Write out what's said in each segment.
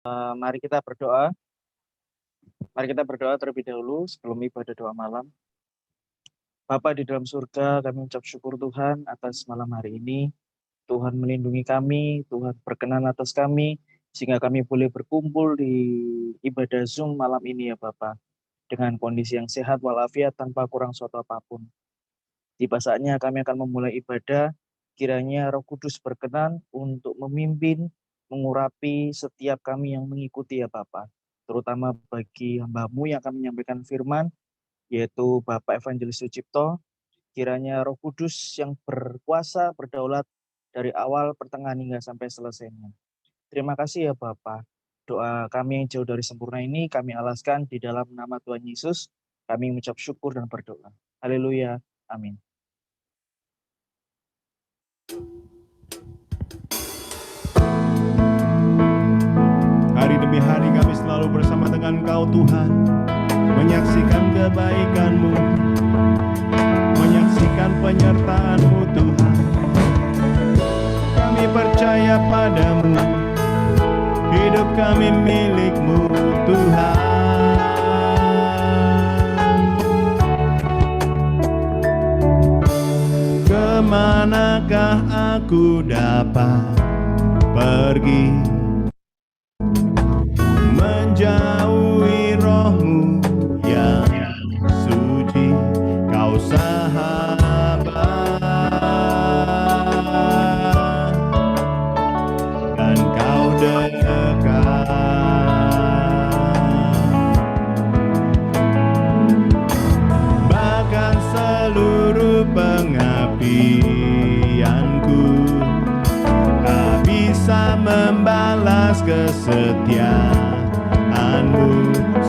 Mari kita berdoa. Mari kita berdoa terlebih dahulu sebelum ibadah doa malam. Bapa di dalam surga, kami ucap syukur Tuhan atas malam hari ini. Tuhan melindungi kami, Tuhan berkenan atas kami, sehingga kami boleh berkumpul di ibadah Zoom malam ini ya Bapak. Dengan kondisi yang sehat walafiat tanpa kurang suatu apapun. Tiba saatnya kami akan memulai ibadah, kiranya Roh Kudus berkenan untuk memimpin, mengurapi setiap kami yang mengikuti ya Bapak. Terutama bagi hamba-Mu yang akan menyampaikan firman, yaitu Bapak Evangelis Sucipto, kiranya Roh Kudus yang berkuasa, berdaulat dari awal, pertengahan hingga sampai selesainya. Terima kasih ya Bapak. Doa kami yang jauh dari sempurna ini kami alaskan di dalam nama Tuhan Yesus. Kami mengucap syukur dan berdoa. Haleluya. Amin. Hari demi hari kami selalu bersama dengan Kau Tuhan, menyaksikan kebaikan-Mu, menyaksikan penyertaan-Mu Tuhan. Kami percaya padamu, hidup kami milik-Mu Tuhan. Kemanakah aku dapat pergi, menjauhi Roh-Mu yang suci, Kau sahabat, dan Kau dekat. Bahkan seluruh pengabdianku tak bisa membalas kesetiaan-Mu,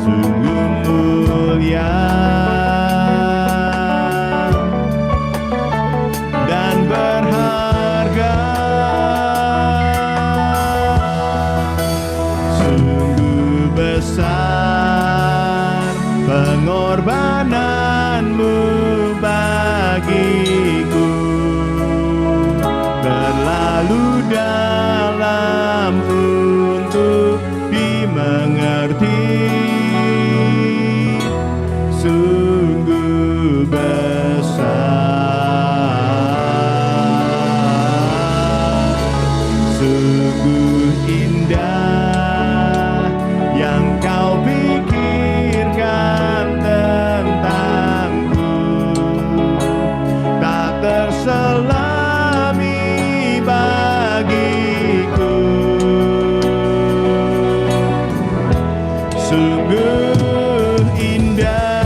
sungguh mulia dan berharga. Sungguh besar pengorbanan-Mu bagiku, terlalu dalam untuk dimengerti. Sungguh besar, sungguh indah yang Kau pikirkan tentangku, tak terselami bagiku. Sungguh indah.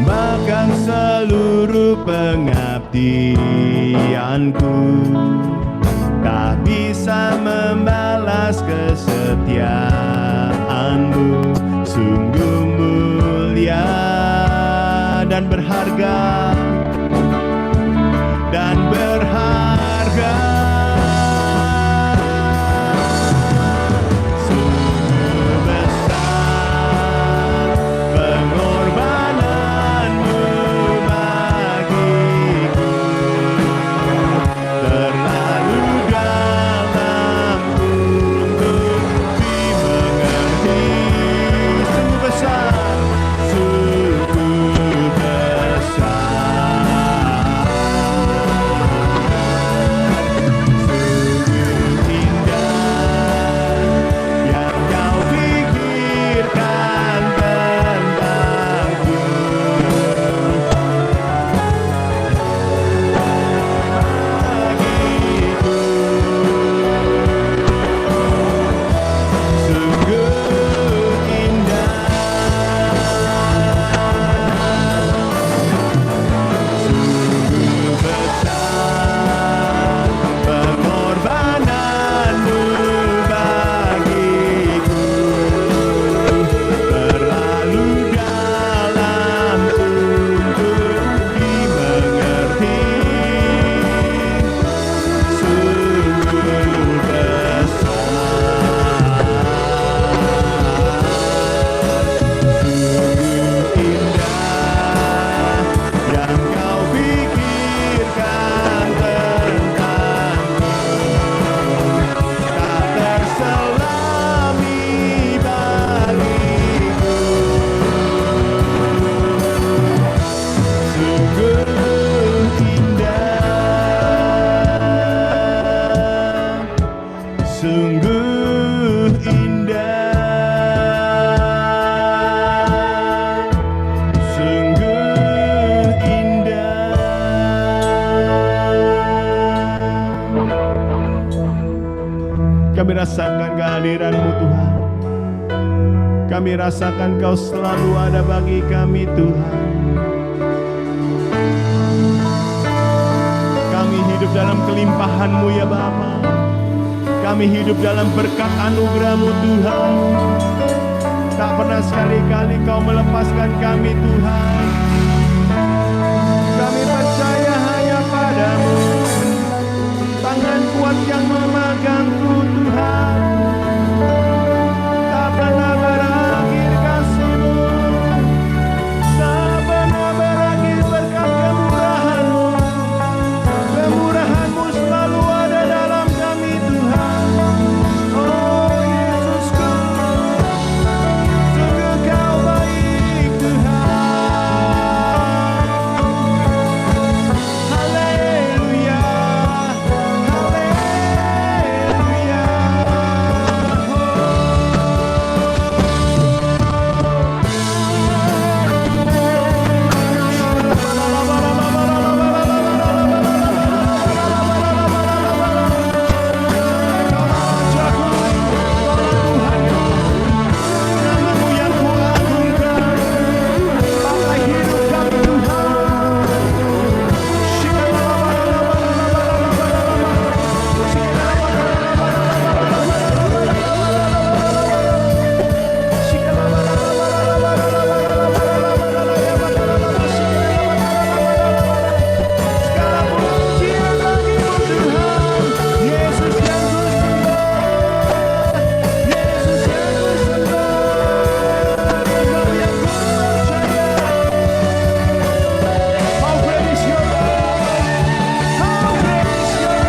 Bahkan seluruh pengabdianku tak bisa membalas kesetiaan-Mu, sungguh mulia dan berharga, dan berharga. Sungguh besar pengorbanan-Mu bagiku, terlalu dalam untuk dimengerti. Sungguh besar, sungguh besar. rasakan kehadiran-Mu Tuhan. Kami rasakan Kau selalu ada bagi kami Tuhan. Kami hidup dalam kelimpahan-Mu ya Bapa. Kami hidup dalam berkat anugerah-Mu Tuhan. Tak pernah sekali-kali Kau melepaskan kami Tuhan. Kami percaya hanya pada-Mu. Tangan kuat yang memegangku Tuhan. Tak pernah berakhir kasih-Mu. Tak pernah berakhir berkat kemurahan-Mu. Kemurahan-Mu selalu ada dalam kami Tuhan. Oh Yesusku, sungguh Kau baik Tuhan. Haleluya, haleluya. Namamu yang kuagungkan, pakai hidup kami segala pujian bagi-Mu Tuhan. Yesus yang ku sembah, Yesus yang ku sembah, Engkau yang ku percaya. How great is your love, how great is your love,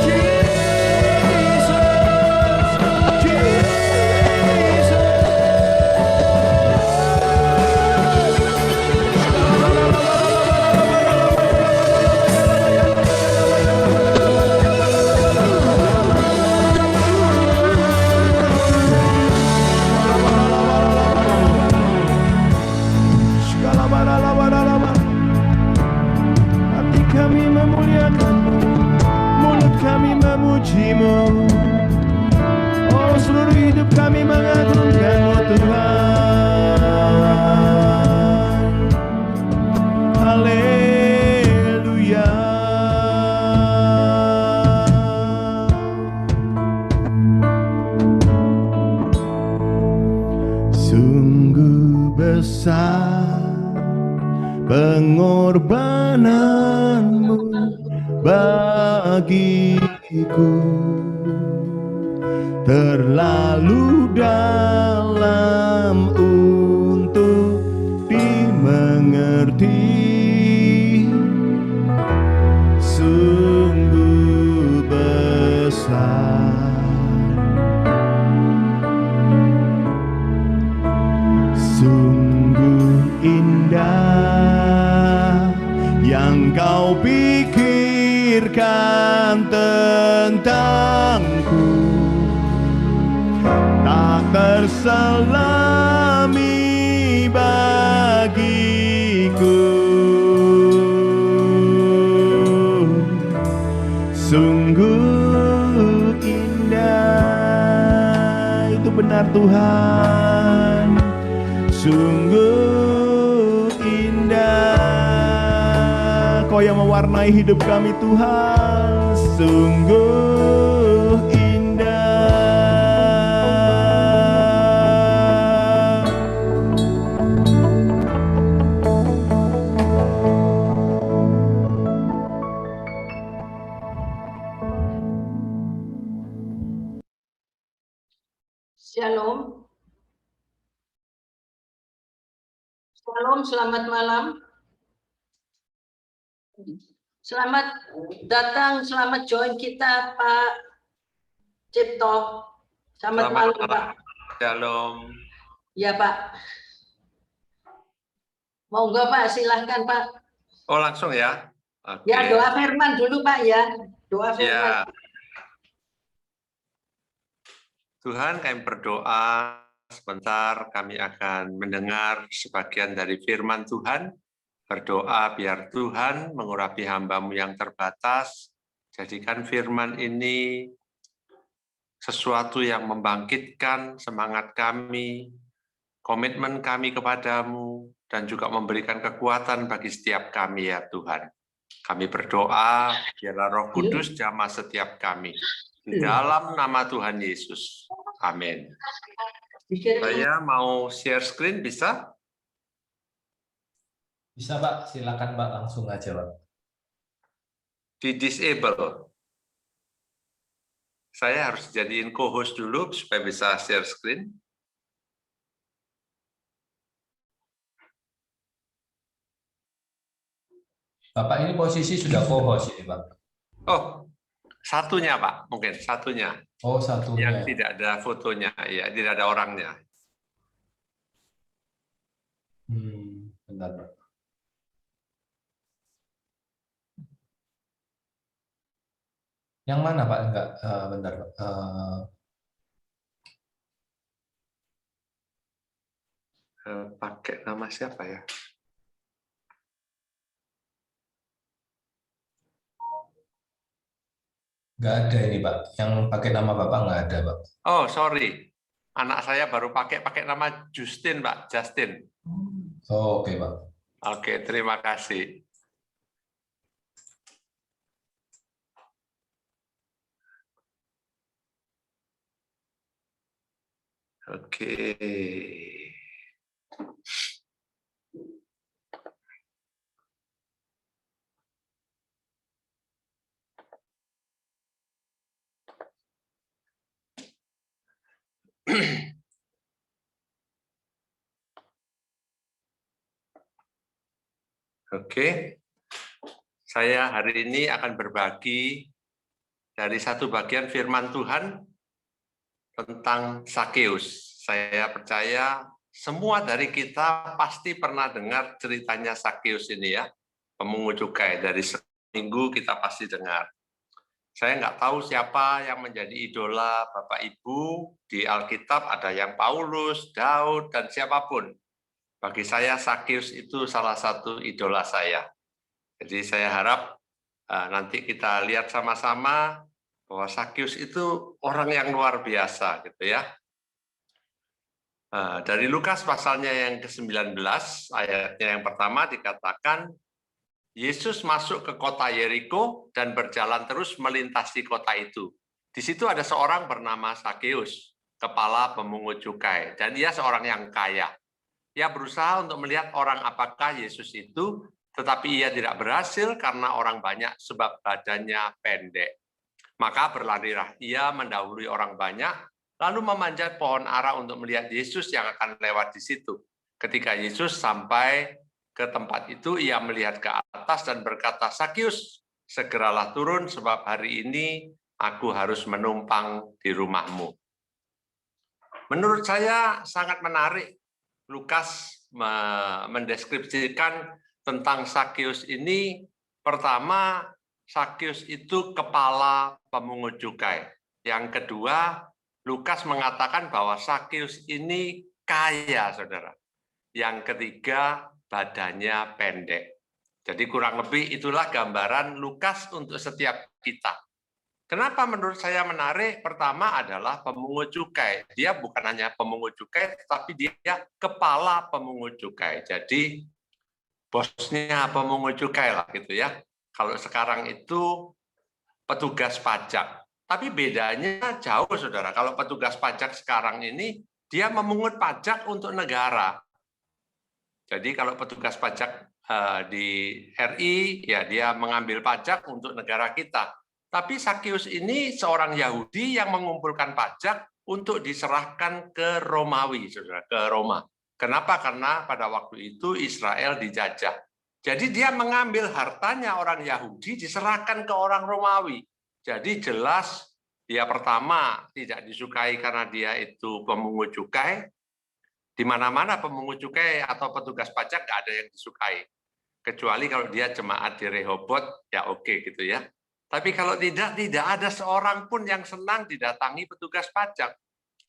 Jesus, hati kami memuliakan-Mu, mulut kami memuji-Mu. Oh, seluruh hidup kami mengagungkan-Mu Tuhan. Haleluya. Sungguh besar pengorbanan-Mu bagiku, terlalu dalam untuk dimengerti. Sungguh besar, sungguh indah yang Kau pikirkan tentangku, tak terselami bagiku. Sungguh indah, itu benar Tuhan. Sungguh indah, Kau yang mewarnai hidup kami Tuhan. Sungguh indah. Shalom. Shalom, selamat malam. Selamat datang, selamat join kita Pak Cipto. Selamat malam Pak. Shalom. Ya Pak. Monggo Pak, silahkan Pak. Oh langsung ya? Okay. Ya doa firman dulu Pak ya. Doa firman. Ya. Tuhan, kami berdoa sebentar, kami akan mendengar sebagian dari firman Tuhan. Berdoa biar Tuhan mengurapi hamba-Mu yang terbatas. Jadikan firman ini sesuatu yang membangkitkan semangat kami, komitmen kami kepadamu, dan juga memberikan kekuatan bagi setiap kami ya Tuhan. Kami berdoa, biarlah Roh Kudus jamah setiap kami. Di dalam nama Tuhan Yesus. Amin. Saya mau share screen, bisa? Bisa Pak, silakan Pak, langsung aja Pak. Di disable. Saya harus jadiin co-host dulu supaya bisa share screen. Bapak ini posisi sudah co-host ini Pak. Oh, satunya Pak, mungkin satunya. Oh, satunya. Yang tidak ada fotonya, ya, tidak ada orangnya. Bentar Pak. Yang mana Pak? Enggak, bentar Pak. Pakai nama siapa ya? Enggak ada ini Pak. Yang pakai nama Bapak enggak ada Pak. Oh, sorry. Anak saya baru pakai nama Justin, Pak. Justin. Oh, oke Pak. Oke, terima kasih. Oke. Oke. Saya hari ini akan berbagi dari satu bagian firman Tuhan tentang Sakeus. Saya percaya semua dari kita pasti pernah dengar ceritanya Sakeus ini ya, pemungut cukai. Dari seminggu kita pasti dengar. Saya nggak tahu siapa yang menjadi idola Bapak Ibu di Alkitab, ada yang Paulus, Daud, dan siapapun. Bagi saya Sakeus itu salah satu idola saya. Jadi saya harap nanti kita lihat sama-sama bahwa Sakeus itu orang yang luar biasa gitu ya. Dari Lukas pasalnya yang ke-19, ayatnya yang pertama dikatakan, Yesus masuk ke kota Yeriko dan berjalan terus melintasi kota itu. Di situ ada seorang bernama Sakeus, kepala pemungut cukai, dan dia seorang yang kaya. Ia berusaha untuk melihat orang apakah Yesus itu, tetapi ia tidak berhasil karena orang banyak sebab badannya pendek. Maka berlarilah ia mendahului orang banyak, lalu memanjat pohon ara untuk melihat Yesus yang akan lewat di situ. Ketika Yesus sampai ke tempat itu, ia melihat ke atas dan berkata, Sakeus, segeralah turun sebab hari ini aku harus menumpang di rumahmu. Menurut saya sangat menarik Lukas mendeskripsikan tentang Sakeus ini. Pertama, Sakeus itu kepala pemungut cukai. Yang kedua, Lukas mengatakan bahwa Sakeus ini kaya, saudara. Yang ketiga, badannya pendek. Jadi kurang lebih itulah gambaran Lukas untuk setiap kita. Kenapa menurut saya menarik? Pertama adalah pemungut cukai. Dia bukan hanya pemungut cukai, tapi dia kepala pemungut cukai. Jadi bosnya pemungut cukai lah gitu ya. Kalau sekarang itu petugas pajak. Tapi bedanya jauh, saudara. Kalau petugas pajak sekarang ini, dia memungut pajak untuk negara. Jadi kalau petugas pajak di RI, ya dia mengambil pajak untuk negara kita. Tapi Sakeus ini seorang Yahudi yang mengumpulkan pajak untuk diserahkan ke Romawi, saudara, ke Roma. Kenapa? Karena pada waktu itu Israel dijajah. Jadi dia mengambil hartanya orang Yahudi, diserahkan ke orang Romawi. Jadi jelas dia pertama tidak disukai karena dia itu pemungut cukai. Di mana-mana pemungut cukai atau petugas pajak nggak ada yang disukai. Kecuali kalau dia jemaat di Rehobot, ya oke gitu ya. Tapi kalau tidak ada seorang pun yang senang didatangi petugas pajak.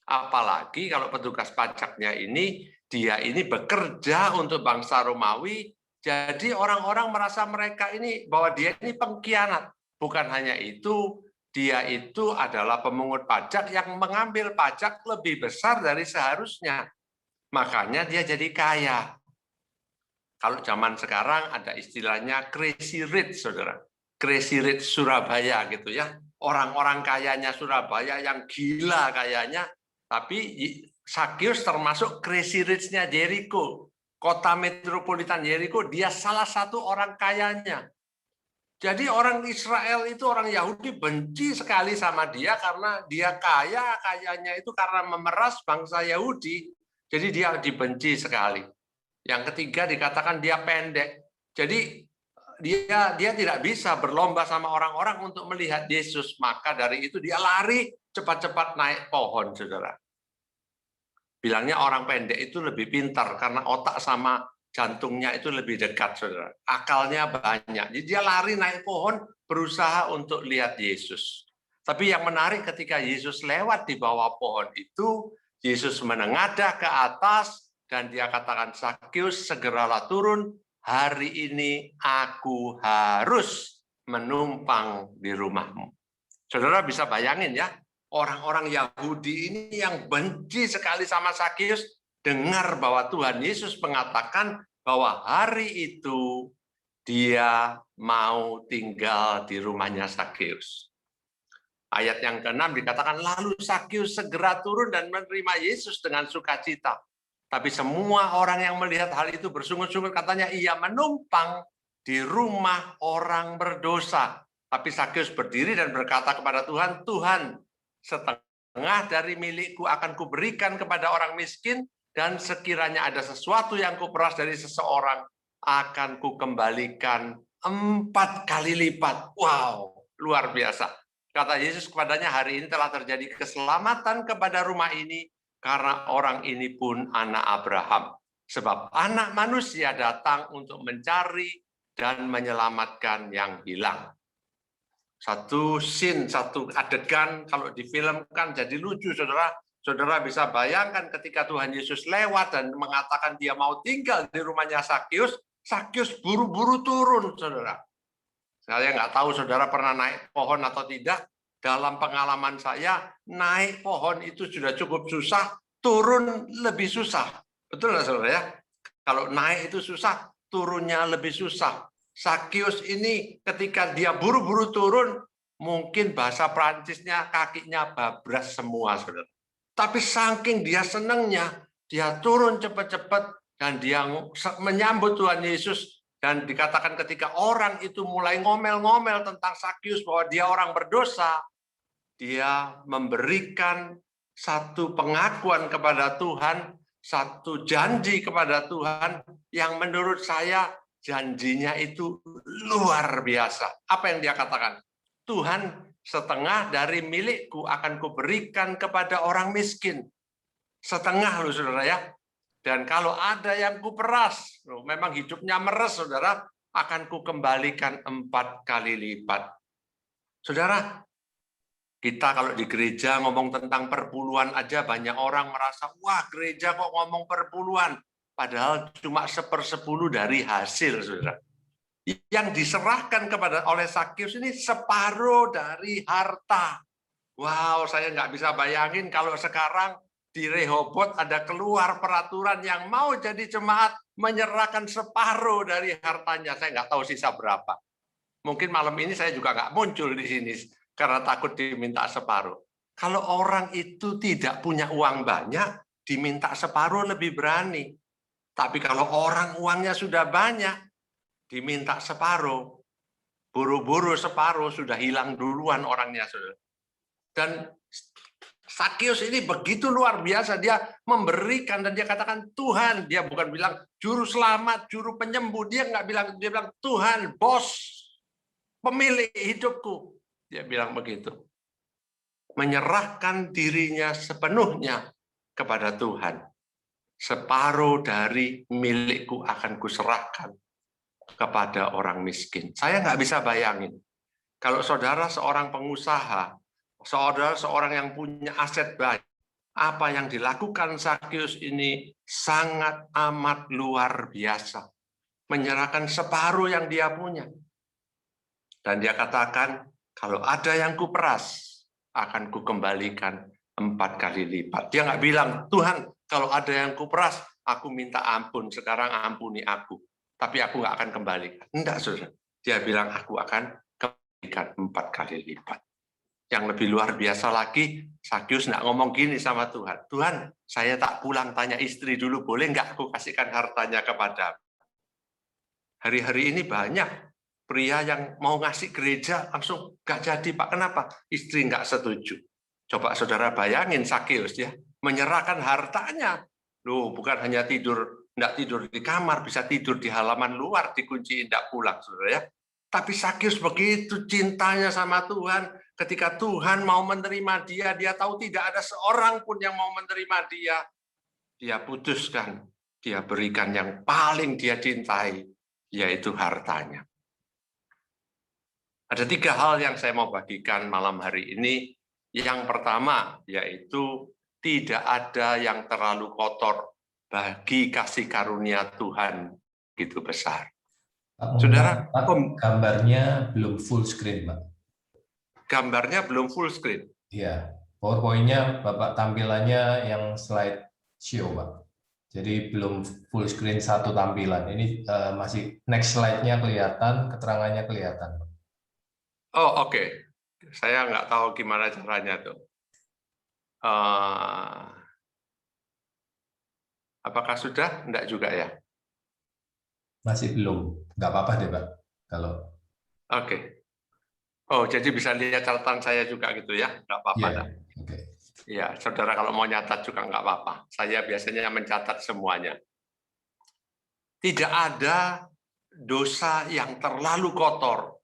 Apalagi kalau petugas pajaknya ini, dia ini bekerja untuk bangsa Romawi, jadi orang-orang merasa mereka ini, bahwa dia ini pengkhianat. Bukan hanya itu, dia itu adalah pemungut pajak yang mengambil pajak lebih besar dari seharusnya. Makanya dia jadi kaya. Kalau zaman sekarang ada istilahnya crazy rich, saudara. Crazy rich Surabaya gitu ya. Orang-orang kayanya Surabaya yang gila kayanya. Tapi Sakius termasuk crazy rich-nya Jericho. Kota metropolitan Jericho, dia salah satu orang kayanya. Jadi orang Israel itu, orang Yahudi benci sekali sama dia karena dia kayanya itu karena memeras bangsa Yahudi. Jadi dia dibenci sekali. Yang ketiga dikatakan dia pendek. Jadi dia tidak bisa berlomba sama orang-orang untuk melihat Yesus. Maka dari itu dia lari cepat-cepat naik pohon, saudara. Bilangnya orang pendek itu lebih pintar karena otak sama jantungnya itu lebih dekat, saudara. Akalnya banyak. Jadi dia lari naik pohon berusaha untuk lihat Yesus. Tapi yang menarik ketika Yesus lewat di bawah pohon itu, Yesus menengadah ke atas dan dia katakan, Sakius segeralah turun, hari ini aku harus menumpang di rumahmu. Saudara bisa bayangin ya, orang-orang Yahudi ini yang benci sekali sama Sakius, dengar bahwa Tuhan Yesus mengatakan bahwa hari itu dia mau tinggal di rumahnya Sakius. Ayat yang ke-6 dikatakan, lalu Sakius segera turun dan menerima Yesus dengan sukacita. Tapi semua orang yang melihat hal itu bersungut-sungut, katanya ia menumpang di rumah orang berdosa. Tapi Sakius berdiri dan berkata kepada Tuhan, Tuhan, setengah dari milikku akan kuberikan kepada orang miskin, dan sekiranya ada sesuatu yang kuperas dari seseorang, akan kukembalikan 4 kali lipat. Wow, luar biasa. Kata Yesus kepadanya, hari ini telah terjadi keselamatan kepada rumah ini, karena orang ini pun anak Abraham. Sebab anak manusia datang untuk mencari dan menyelamatkan yang hilang. Satu scene, satu adegan, kalau difilmkan jadi lucu, saudara. Saudara bisa bayangkan ketika Tuhan Yesus lewat dan mengatakan dia mau tinggal di rumahnya Sakius, Sakius buru-buru turun, saudara. Saya nggak tahu saudara pernah naik pohon atau tidak. Dalam pengalaman saya, naik pohon itu sudah cukup susah, turun lebih susah. Betul nggak saudara ya? Kalau naik itu susah, turunnya lebih susah. Sakius ini ketika dia buru-buru turun, mungkin bahasa Prancisnya kakinya babras semua, saudara. Tapi saking dia senangnya, dia turun cepat-cepat dan dia menyambut Tuhan Yesus. Dan dikatakan ketika orang itu mulai ngomel-ngomel tentang Sakius bahwa dia orang berdosa, dia memberikan satu pengakuan kepada Tuhan, satu janji kepada Tuhan yang menurut saya janjinya itu luar biasa. Apa yang dia katakan? Tuhan, setengah dari milikku akan kuberikan kepada orang miskin. Setengah loh saudara ya. Dan kalau ada yang kuperas, memang hidupnya meres saudara, akan kukembalikan 4 kali lipat. Saudara, kita kalau di gereja ngomong tentang perpuluhan aja banyak orang merasa, wah gereja kok ngomong perpuluhan. Padahal cuma 1/10 dari hasil saudara. Yang diserahkan oleh Sakius ini separuh dari harta. Wow, saya nggak bisa bayangin kalau sekarang di Rehoboth ada keluar peraturan yang mau jadi jemaat menyerahkan separuh dari hartanya. Saya nggak tahu sisa berapa. Mungkin malam ini saya juga nggak muncul di sini karena takut diminta separuh. Kalau orang itu tidak punya uang banyak, diminta separuh lebih berani. Tapi kalau orang uangnya sudah banyak, diminta separuh, buru-buru separuh, sudah hilang duluan orangnya. Dan Sakius ini begitu luar biasa, dia memberikan dan dia katakan Tuhan, dia bukan bilang juru selamat, juru penyembuh, dia bilang Tuhan, bos, pemilik hidupku. Dia bilang begitu. Menyerahkan dirinya sepenuhnya kepada Tuhan. Separuh dari milikku akan kuserahkan kepada orang miskin. Saya nggak bisa bayangin. Kalau saudara seorang pengusaha, saudara seorang yang punya aset banyak, apa yang dilakukan Sakius ini sangat amat luar biasa. Menyerahkan separuh yang dia punya. Dan dia katakan, kalau ada yang kuperas, akan kukembalikan 4 kali lipat. Dia nggak bilang, Tuhan, kalau ada yang kuperas, aku minta ampun, sekarang ampuni aku. Tapi aku nggak akan kembalikan. Enggak, saudara. Dia bilang, aku akan kembalikan 4 kali lipat. Yang lebih luar biasa lagi, Sakyus nggak ngomong gini sama Tuhan. Tuhan, saya tak pulang tanya istri dulu, boleh nggak aku kasihkan hartanya kepada? Hari-hari ini banyak pria yang mau ngasih gereja langsung nggak jadi, Pak. Kenapa? Istri nggak setuju. Coba saudara bayangin Sakyus ya, menyerahkan hartanya. Loh, bukan hanya tidur, nggak tidur di kamar, bisa tidur di halaman luar, dikunciin, nggak pulang, saudara ya. Tapi Sakyus begitu cintanya sama Tuhan, ketika Tuhan mau menerima dia, dia tahu tidak ada seorang pun yang mau menerima dia. Dia putuskan, dia berikan yang paling dia cintai, yaitu hartanya. Ada 3 hal yang saya mau bagikan malam hari ini. Yang pertama, yaitu tidak ada yang terlalu kotor bagi kasih karunia Tuhan gitu besar. Saudara, gambarnya belum full screen, Pak. Gambarnya belum full screen. Iya, PowerPoint-nya Bapak tampilannya yang slide show, Pak. Jadi belum full screen satu tampilan. Ini masih next slide-nya kelihatan, keterangannya kelihatan. Oh, oke. Saya nggak tahu gimana caranya tuh. Apakah sudah? Enggak juga ya? Masih belum. Nggak apa-apa deh, Pak. Kalau Oke. Oh, jadi bisa lihat catatan saya juga gitu ya? Nggak apa-apa. yeah. Okay. Ya, saudara kalau mau nyatat juga nggak apa-apa. Saya biasanya mencatat semuanya. Tidak ada dosa yang terlalu kotor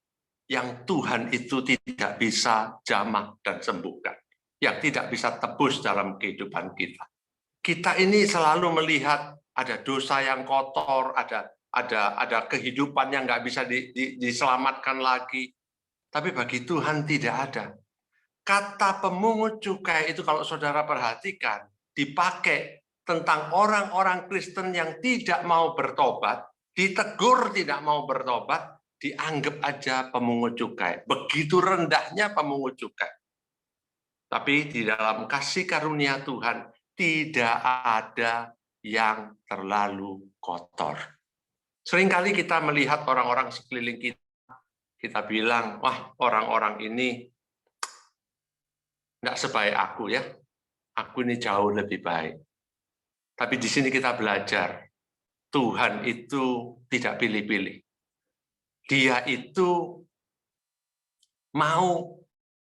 yang Tuhan itu tidak bisa jamah dan sembuhkan, yang tidak bisa tebus dalam kehidupan kita. Kita ini selalu melihat ada dosa yang kotor, ada kehidupan yang nggak bisa diselamatkan lagi. Tapi bagi Tuhan tidak ada. Kata pemungut cukai itu kalau saudara perhatikan, dipakai tentang orang-orang Kristen yang tidak mau bertobat, ditegur tidak mau bertobat, dianggap aja pemungut cukai. Begitu rendahnya pemungut cukai. Tapi di dalam kasih karunia Tuhan, tidak ada yang terlalu kotor. Seringkali kita melihat orang-orang sekeliling kita bilang, wah orang-orang ini nggak sebaik aku ya, aku ini jauh lebih baik. Tapi di sini kita belajar, Tuhan itu tidak pilih-pilih. Dia itu mau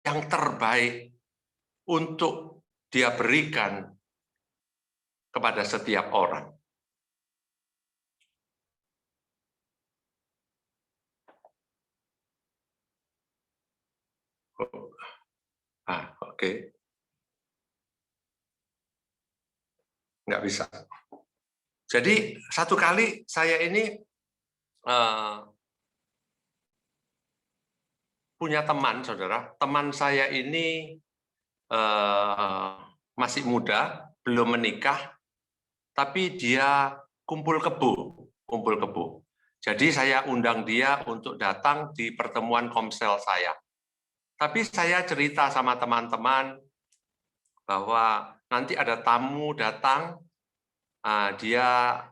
yang terbaik untuk dia berikan kepada setiap orang. Oke. Nggak bisa. Jadi satu kali saya ini punya teman, saudara. Teman saya ini masih muda, belum menikah, tapi dia kumpul kebo. Jadi saya undang dia untuk datang di pertemuan komsel saya. Tapi saya cerita sama teman-teman bahwa nanti ada tamu datang, dia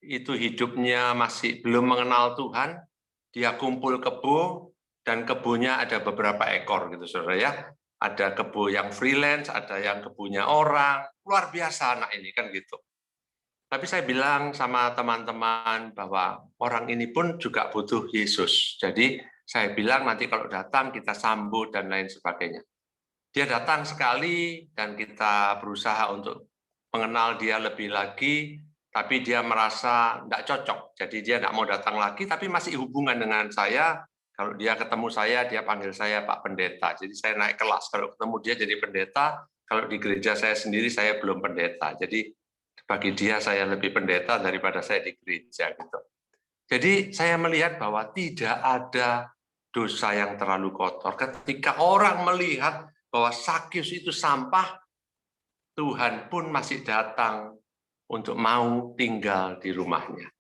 itu hidupnya masih belum mengenal Tuhan, dia kumpul kebo, dan kebunnya ada beberapa ekor gitu, saudara ya. Ada kebo yang freelance, ada yang kebunnya orang, luar biasa anak ini kan gitu. Tapi saya bilang sama teman-teman bahwa orang ini pun juga butuh Yesus. Jadi saya bilang nanti kalau datang kita sambut dan lain sebagainya. Dia datang sekali dan kita berusaha untuk mengenal dia lebih lagi, tapi dia merasa tidak cocok. Jadi dia tidak mau datang lagi, tapi masih hubungan dengan saya. Kalau dia ketemu saya, dia panggil saya Pak Pendeta. Jadi saya naik kelas. Kalau ketemu dia jadi pendeta, kalau di gereja saya sendiri saya belum pendeta. Jadi bagi dia saya lebih pendeta daripada saya di gereja gitu. Jadi saya melihat bahwa tidak ada dosa yang terlalu kotor. Ketika orang melihat bahwa Sakyus itu sampah, Tuhan pun masih datang untuk mau tinggal di rumahnya.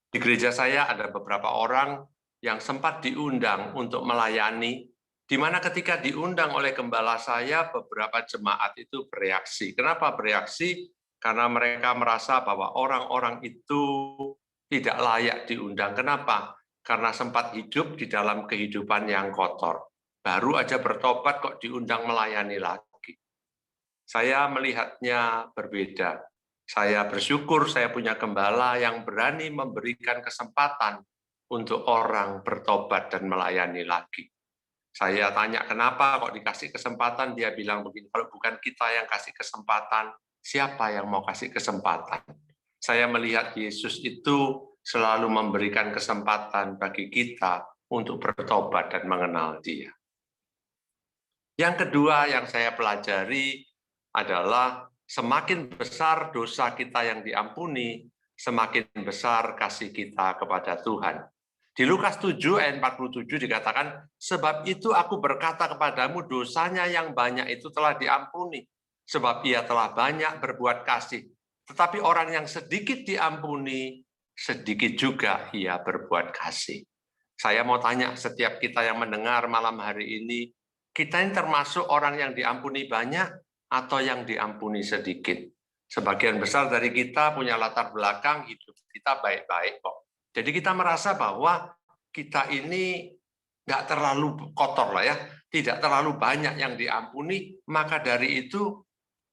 Di gereja saya ada beberapa orang yang sempat diundang untuk melayani Di mana ketika diundang oleh gembala saya, beberapa jemaat itu bereaksi. Kenapa bereaksi? Karena mereka merasa bahwa orang-orang itu tidak layak diundang. Kenapa? Karena sempat hidup di dalam kehidupan yang kotor. Baru aja bertobat kok diundang melayani lagi. Saya melihatnya berbeda. Saya bersyukur saya punya gembala yang berani memberikan kesempatan untuk orang bertobat dan melayani lagi. Saya tanya kenapa kok dikasih kesempatan, dia bilang begini, kalau bukan kita yang kasih kesempatan, siapa yang mau kasih kesempatan? Saya melihat Yesus itu selalu memberikan kesempatan bagi kita untuk bertobat dan mengenal Dia. Yang kedua yang saya pelajari adalah semakin besar dosa kita yang diampuni, semakin besar kasih kita kepada Tuhan. Di Lukas 7 ayat 47 dikatakan, sebab itu aku berkata kepadamu, dosanya yang banyak itu telah diampuni, sebab ia telah banyak berbuat kasih. Tetapi orang yang sedikit diampuni, sedikit juga ia berbuat kasih. Saya mau tanya setiap kita yang mendengar malam hari ini, kita ini termasuk orang yang diampuni banyak atau yang diampuni sedikit? Sebagian besar dari kita punya latar belakang hidup kita baik-baik kok. Jadi kita merasa bahwa kita ini nggak terlalu kotor lah ya, tidak terlalu banyak yang diampuni, maka dari itu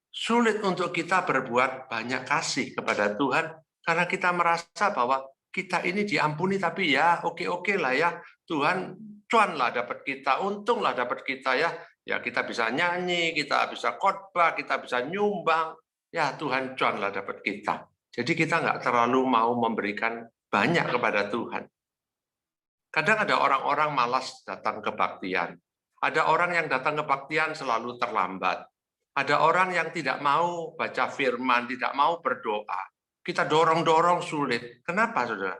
sulit untuk kita berbuat banyak kasih kepada Tuhan, karena kita merasa bahwa kita ini diampuni, tapi ya oke-oke lah ya, Tuhan cuan lah dapat kita, untung lah dapat kita ya kita bisa nyanyi, kita bisa khotbah, kita bisa nyumbang, ya Tuhan cuan lah dapat kita. Jadi kita nggak terlalu mau memberikan banyak kepada Tuhan. Kadang ada orang-orang malas datang kebaktian. Ada orang yang datang kebaktian selalu terlambat. Ada orang yang tidak mau baca firman, tidak mau berdoa. Kita dorong-dorong sulit. Kenapa, saudara?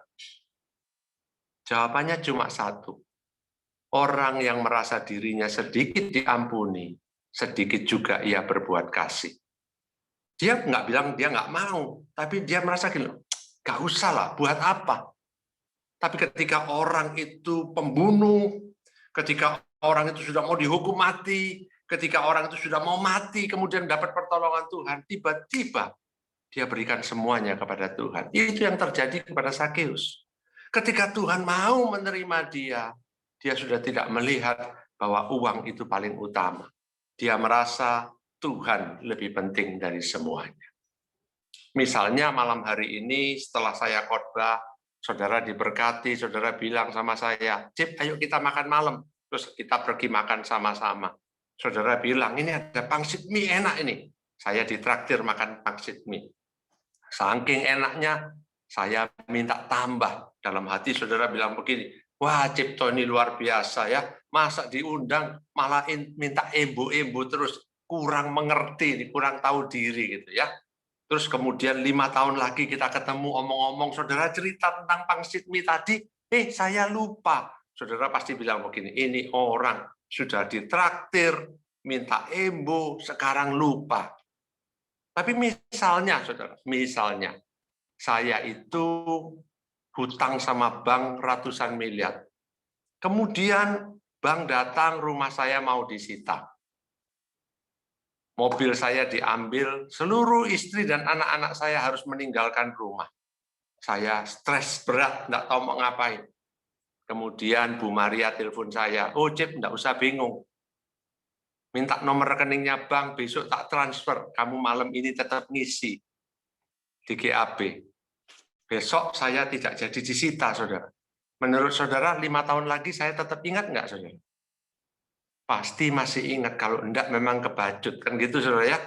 Jawabannya cuma satu. Orang yang merasa dirinya sedikit diampuni, sedikit juga ia berbuat kasih. Dia nggak bilang dia nggak mau, tapi dia merasa gini, gak usah lah, buat apa? Tapi ketika orang itu pembunuh, ketika orang itu sudah mau dihukum mati, ketika orang itu sudah mau mati, kemudian dapat pertolongan Tuhan, tiba-tiba dia berikan semuanya kepada Tuhan. Itu yang terjadi kepada Sakeus. Ketika Tuhan mau menerima dia sudah tidak melihat bahwa uang itu paling utama. Dia merasa Tuhan lebih penting dari semuanya. Misalnya malam hari ini setelah saya khotbah, saudara diberkati, saudara bilang sama saya, Cip, ayo kita makan malam. Terus kita pergi makan sama-sama. Saudara bilang, ini ada pangsit mie enak ini. Saya ditraktir makan pangsit mie. Saking enaknya, saya minta tambah. Dalam hati saudara bilang begini, wah Cipto ini luar biasa ya, masa diundang malah minta embu-embu terus, kurang mengerti, kurang tahu diri gitu ya. Terus kemudian 5 tahun lagi kita ketemu omong-omong, saudara cerita tentang pangsit mie tadi, saya lupa. Saudara pasti bilang begini, ini orang sudah ditraktir, minta embo, sekarang lupa. Tapi misalnya, saudara, misalnya, saya itu hutang sama bank ratusan miliar. Kemudian bank datang, rumah saya mau disita. Mobil saya diambil, seluruh istri dan anak-anak saya harus meninggalkan rumah. Saya stres berat, enggak tahu mau ngapain. Kemudian Bu Maria telepon saya, oh Cip, enggak usah bingung. Minta nomor rekeningnya bank, besok tak transfer. Kamu malam ini tetap ngisi di GAB. Besok saya tidak jadi disita, saudara. Menurut saudara, 5 tahun lagi saya tetap ingat enggak, saudara? Pasti masih ingat, kalau enggak memang kebacut. Kan gitu, saudara ya?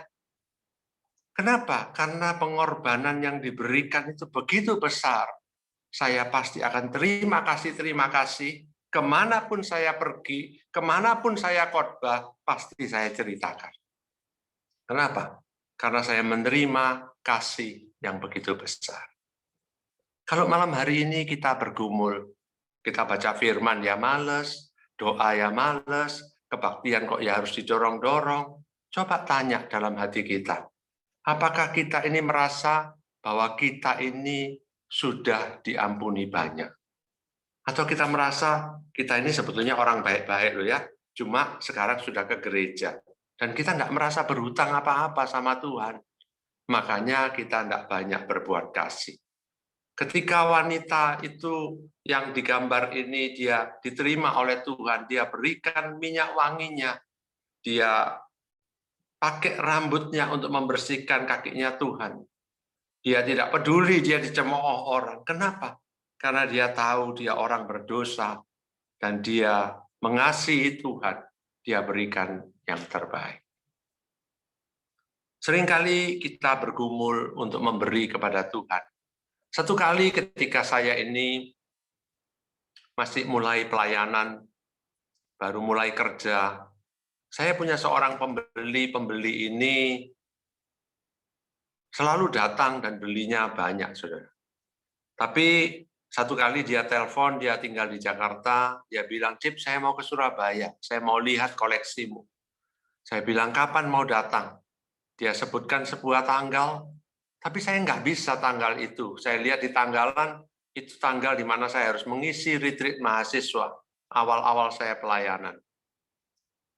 Kenapa? Karena pengorbanan yang diberikan itu begitu besar. Saya pasti akan terima kasih. Kemanapun saya pergi, kemanapun saya khotbah, pasti saya ceritakan. Kenapa? Karena saya menerima kasih yang begitu besar. Kalau malam hari ini kita bergumul, kita baca firman ya males, doa ya males, kebaktian kok ya harus didorong-dorong. Coba tanya dalam hati kita, apakah kita ini merasa bahwa kita ini sudah diampuni banyak? Atau kita merasa kita ini sebetulnya orang baik-baik loh ya, Cuma sekarang sudah ke gereja. Dan kita nggak merasa berhutang apa-apa sama Tuhan. Makanya kita nggak banyak berbuat kasih. Ketika wanita itu yang digambar ini dia diterima oleh Tuhan, dia berikan minyak wanginya, dia pakai rambutnya untuk membersihkan kakinya Tuhan. Dia tidak peduli dia dicemooh orang. Kenapa? Karena dia tahu dia orang berdosa dan dia mengasihi Tuhan. Dia berikan yang terbaik. Seringkali kita bergumul untuk memberi kepada Tuhan. Satu kali ketika saya ini masih mulai pelayanan, baru mulai kerja, saya punya seorang pembeli ini selalu datang dan belinya banyak, saudara. Tapi satu kali dia telepon, dia tinggal di Jakarta, dia bilang, Cip, saya mau ke Surabaya, saya mau lihat koleksimu. Saya bilang, kapan mau datang? Dia sebutkan sebuah tanggal, tapi saya nggak bisa tanggal itu. Saya lihat di tanggalan, itu tanggal di mana saya harus mengisi retreat mahasiswa, awal-awal saya pelayanan.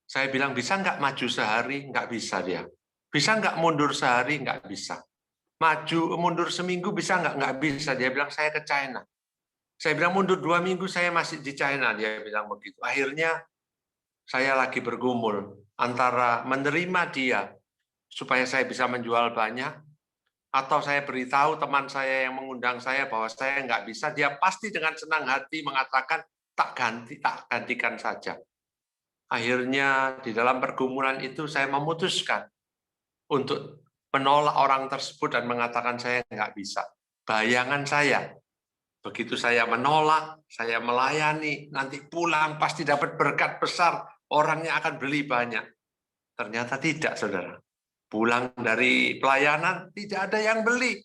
Saya bilang, bisa nggak maju sehari? Nggak bisa dia. Bisa nggak mundur sehari? Nggak bisa. Maju, mundur seminggu bisa nggak? Nggak bisa. Dia bilang, saya ke China. Saya bilang, mundur 2 minggu, saya masih di China. Dia bilang begitu. Akhirnya, saya lagi bergumul antara menerima dia, supaya saya bisa menjual banyak, atau saya beritahu teman saya yang mengundang saya bahwa saya nggak bisa, dia pasti dengan senang hati mengatakan, tak gantikan saja. Akhirnya di dalam pergumulan itu saya memutuskan untuk menolak orang tersebut dan mengatakan saya nggak bisa. Bayangan saya, begitu saya menolak, saya melayani, nanti pulang pasti dapat berkat besar, orangnya akan beli banyak. Ternyata tidak, saudara. Pulang dari pelayanan, tidak ada yang beli.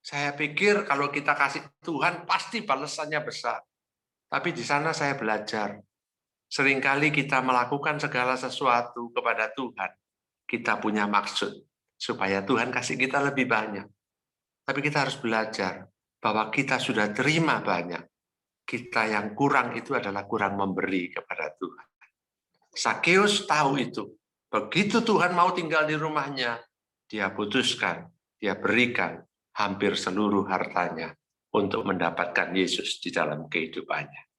Saya pikir kalau kita kasih Tuhan, pasti balasannya besar. Tapi di sana saya belajar. Seringkali kita melakukan segala sesuatu kepada Tuhan. Kita punya maksud, supaya Tuhan kasih kita lebih banyak. Tapi kita harus belajar bahwa kita sudah terima banyak. Kita yang kurang itu adalah kurang memberi kepada Tuhan. Sakeus tahu itu. Begitu Tuhan mau tinggal di rumahnya, dia putuskan, dia berikan hampir seluruh hartanya untuk mendapatkan Yesus di dalam kehidupannya.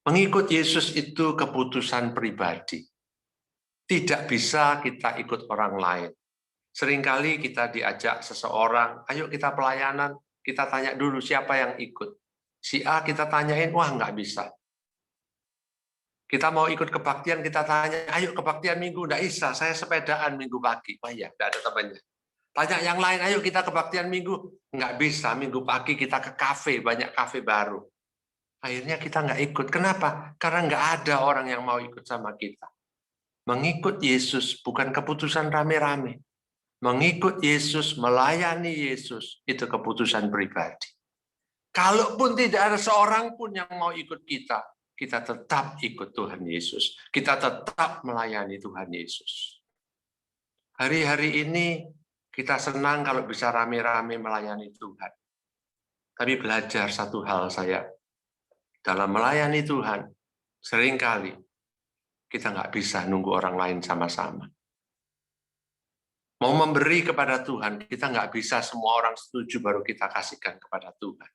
Mengikut Yesus itu keputusan pribadi. Tidak bisa kita ikut orang lain. Seringkali kita diajak seseorang, ayo kita pelayanan, kita tanya dulu siapa yang ikut. Si A kita tanyain, wah nggak bisa. Kita mau ikut kebaktian, kita tanya, ayo kebaktian minggu, nggak bisa, saya sepedaan minggu pagi. Wah ya, nggak ada temannya. Tanya yang lain, ayo kita kebaktian minggu, nggak bisa, minggu pagi kita ke kafe, banyak kafe baru. Akhirnya kita nggak ikut. Kenapa? Karena nggak ada orang yang mau ikut sama kita. Mengikut Yesus bukan keputusan rame-rame. Mengikut Yesus, melayani Yesus, itu keputusan pribadi. Kalaupun tidak ada seorang pun yang mau ikut kita tetap ikut Tuhan Yesus. Kita tetap melayani Tuhan Yesus. Hari-hari ini kita senang kalau bisa rame-rame melayani Tuhan. Tapi belajar satu hal saya, dalam melayani Tuhan, seringkali kita nggak bisa nunggu orang lain sama-sama. Mau memberi kepada Tuhan, kita nggak bisa semua orang setuju baru kita kasihkan kepada Tuhan.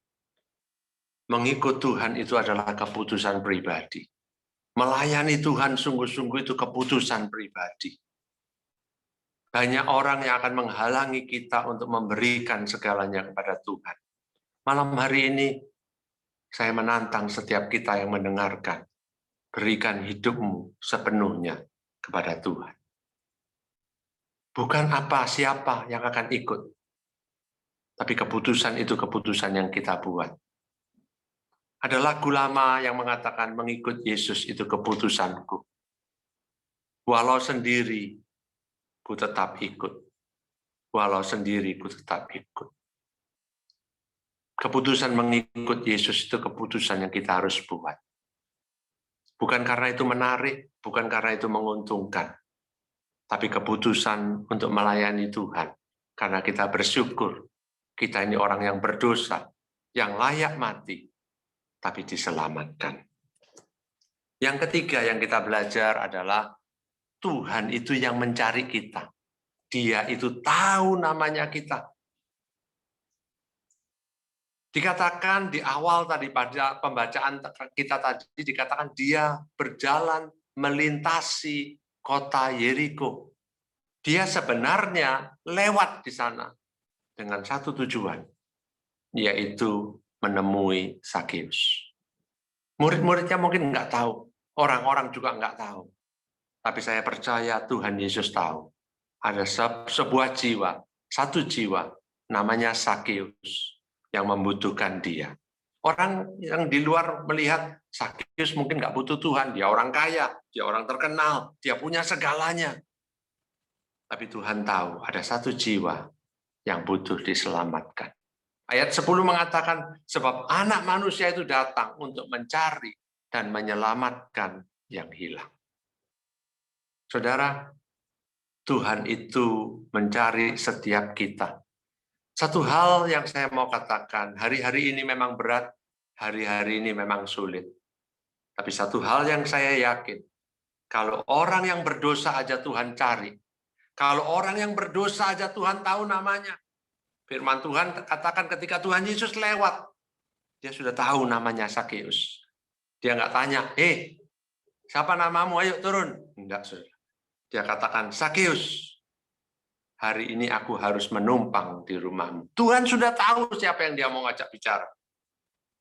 Mengikut Tuhan itu adalah keputusan pribadi. Melayani Tuhan sungguh-sungguh itu keputusan pribadi. Banyak orang yang akan menghalangi kita untuk memberikan segalanya kepada Tuhan. Malam hari ini, saya menantang setiap kita yang mendengarkan. Berikan hidupmu sepenuhnya kepada Tuhan. Bukan siapa yang akan ikut. Tapi keputusan itu keputusan yang kita buat. Ada lagu lama yang mengatakan mengikut Yesus itu keputusanku. Walau sendiri, ku tetap ikut. Walau sendiri, ku tetap ikut. Keputusan mengikut Yesus itu keputusan yang kita harus buat. Bukan karena itu menarik, bukan karena itu menguntungkan. Tapi keputusan untuk melayani Tuhan. Karena kita bersyukur, kita ini orang yang berdosa, yang layak mati, tapi diselamatkan. Yang ketiga yang kita belajar adalah Tuhan itu yang mencari kita. Dia itu tahu namanya kita. Dikatakan di awal tadi pada pembacaan kita tadi dikatakan dia berjalan melintasi kota Yeriko. Dia sebenarnya lewat di sana dengan satu tujuan, yaitu menemui Sakeus. Murid-muridnya mungkin nggak tahu, orang-orang juga nggak tahu. Tapi saya percaya Tuhan Yesus tahu. Ada sebuah jiwa, satu jiwa, namanya Sakeus, yang membutuhkan dia. Orang yang di luar melihat Sakeus mungkin nggak butuh Tuhan, dia orang kaya, dia orang terkenal, dia punya segalanya. Tapi Tuhan tahu ada satu jiwa yang butuh diselamatkan. Ayat 10 mengatakan, sebab anak manusia itu datang untuk mencari dan menyelamatkan yang hilang. Saudara, Tuhan itu mencari setiap kita. Satu hal yang saya mau katakan, hari-hari ini memang berat, hari-hari ini memang sulit. Tapi satu hal yang saya yakin, kalau orang yang berdosa aja Tuhan cari, kalau orang yang berdosa aja Tuhan tahu namanya. Firman Tuhan katakan ketika Tuhan Yesus lewat, dia sudah tahu namanya Sakeus. Dia nggak tanya, siapa namamu? Ayo turun. Enggak, saudara. Dia katakan, Sakeus, hari ini aku harus menumpang di rumahmu. Tuhan sudah tahu siapa yang dia mau ngajak bicara.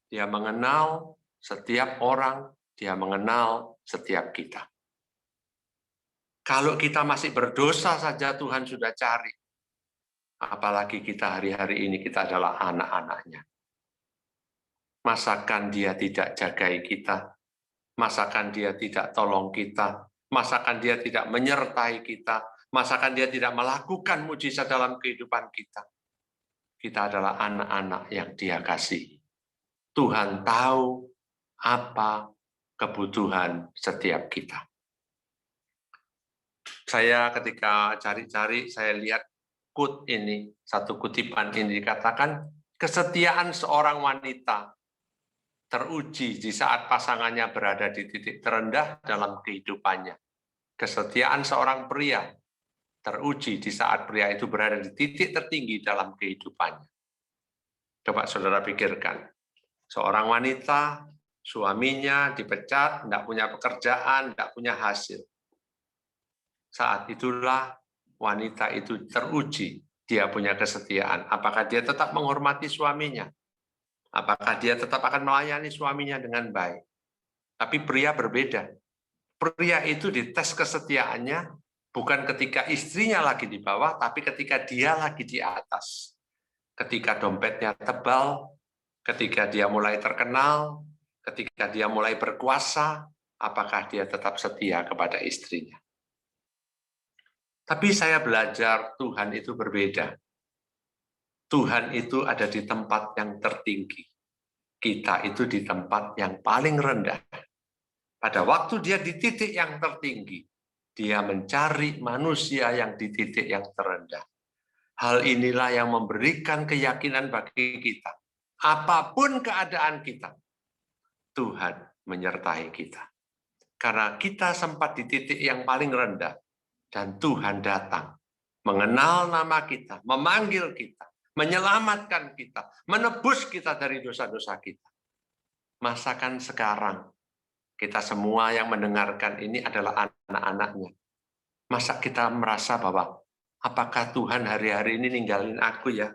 Dia mengenal setiap orang, dia mengenal setiap kita. Kalau kita masih berdosa saja Tuhan sudah cari. Apalagi kita hari-hari ini kita adalah anak-anaknya. Masakan dia tidak jagai kita? Masakan dia tidak tolong kita? Masakan dia tidak menyertai kita? Masakan dia tidak melakukan mujizat dalam kehidupan kita? Kita adalah anak-anak yang dia kasih. Tuhan tahu apa kebutuhan setiap kita. Saya ketika cari-cari, saya lihat quote ini, satu kutipan ini dikatakan, kesetiaan seorang wanita teruji di saat pasangannya berada di titik terendah dalam kehidupannya. Kesetiaan seorang pria teruji di saat pria itu berada di titik tertinggi dalam kehidupannya. Coba saudara pikirkan, seorang wanita, suaminya dipecat, tidak punya pekerjaan, tidak punya hasil. Saat itulah wanita itu teruji, dia punya kesetiaan. Apakah dia tetap menghormati suaminya? Apakah dia tetap akan melayani suaminya dengan baik? Tapi pria berbeda. Pria itu dites kesetiaannya bukan ketika istrinya lagi di bawah, tapi ketika dia lagi di atas. Ketika dompetnya tebal, ketika dia mulai terkenal, ketika dia mulai berkuasa, apakah dia tetap setia kepada istrinya? Tapi saya belajar Tuhan itu berbeda. Tuhan itu ada di tempat yang tertinggi. Kita itu di tempat yang paling rendah. Pada waktu dia di titik yang tertinggi, dia mencari manusia yang di titik yang terendah. Hal inilah yang memberikan keyakinan bagi kita. Apapun keadaan kita, Tuhan menyertai kita. Karena kita sempat di titik yang paling rendah, dan Tuhan datang, mengenal nama kita, memanggil kita, menyelamatkan kita, menebus kita dari dosa-dosa kita. Masakan sekarang, kita semua yang mendengarkan ini adalah anak-anaknya. Masa kita merasa bahwa, apakah Tuhan hari-hari ini ninggalin aku ya?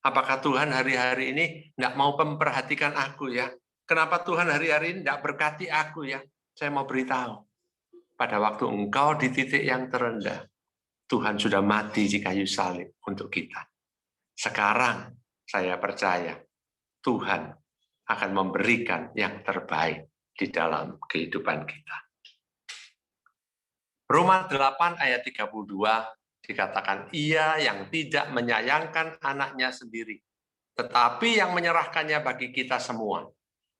Apakah Tuhan hari-hari ini tidak mau memperhatikan aku ya? Kenapa Tuhan hari-hari ini tidak berkati aku ya? Saya mau beritahu. Pada waktu engkau di titik yang terendah, Tuhan sudah mati di kayu salib untuk kita. Sekarang saya percaya Tuhan akan memberikan yang terbaik di dalam kehidupan kita. Roma 8 ayat 32 dikatakan, ia yang tidak menyayangkan anaknya sendiri, tetapi yang menyerahkannya bagi kita semua.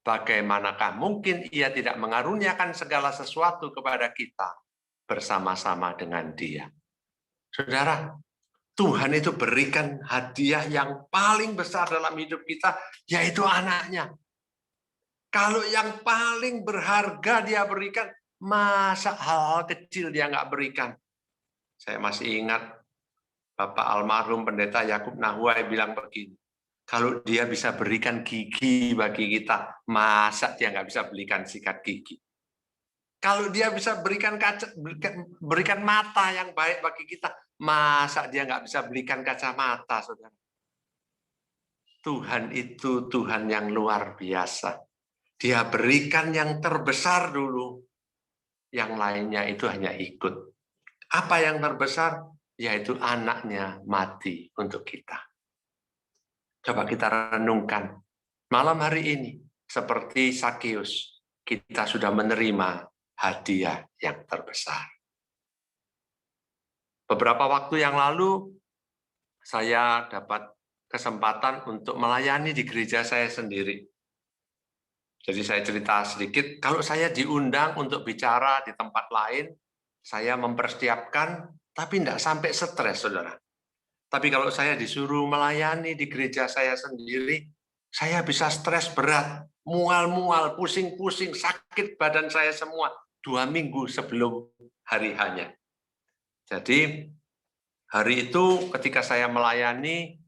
Bagaimanakah mungkin ia tidak mengaruniakan segala sesuatu kepada kita bersama-sama dengan dia? Saudara, Tuhan itu berikan hadiah yang paling besar dalam hidup kita, yaitu anaknya. Kalau yang paling berharga dia berikan, masa hal-hal kecil dia nggak berikan? Saya masih ingat Bapak almarhum Pendeta Yakub Nahuai bilang begini, kalau dia bisa berikan gigi bagi kita, masa dia nggak bisa berikan sikat gigi? Kalau dia bisa berikan berikan mata yang baik bagi kita, masa dia nggak bisa berikan kacamata, saudara? Tuhan itu Tuhan yang luar biasa. Dia berikan yang terbesar dulu. Yang lainnya itu hanya ikut. Apa yang terbesar? Yaitu anaknya mati untuk kita. Coba kita renungkan. Malam hari ini, seperti Sakeus, kita sudah menerima hadiah yang terbesar. Beberapa waktu yang lalu, saya dapat kesempatan untuk melayani di gereja saya sendiri. Jadi saya cerita sedikit, kalau saya diundang untuk bicara di tempat lain, saya mempersiapkan, tapi tidak sampai stres, saudara. Tapi kalau saya disuruh melayani di gereja saya sendiri, saya bisa stres berat, mual-mual, pusing-pusing, sakit badan saya semua 2 minggu sebelum hari H-nya. Jadi hari itu ketika saya melayani,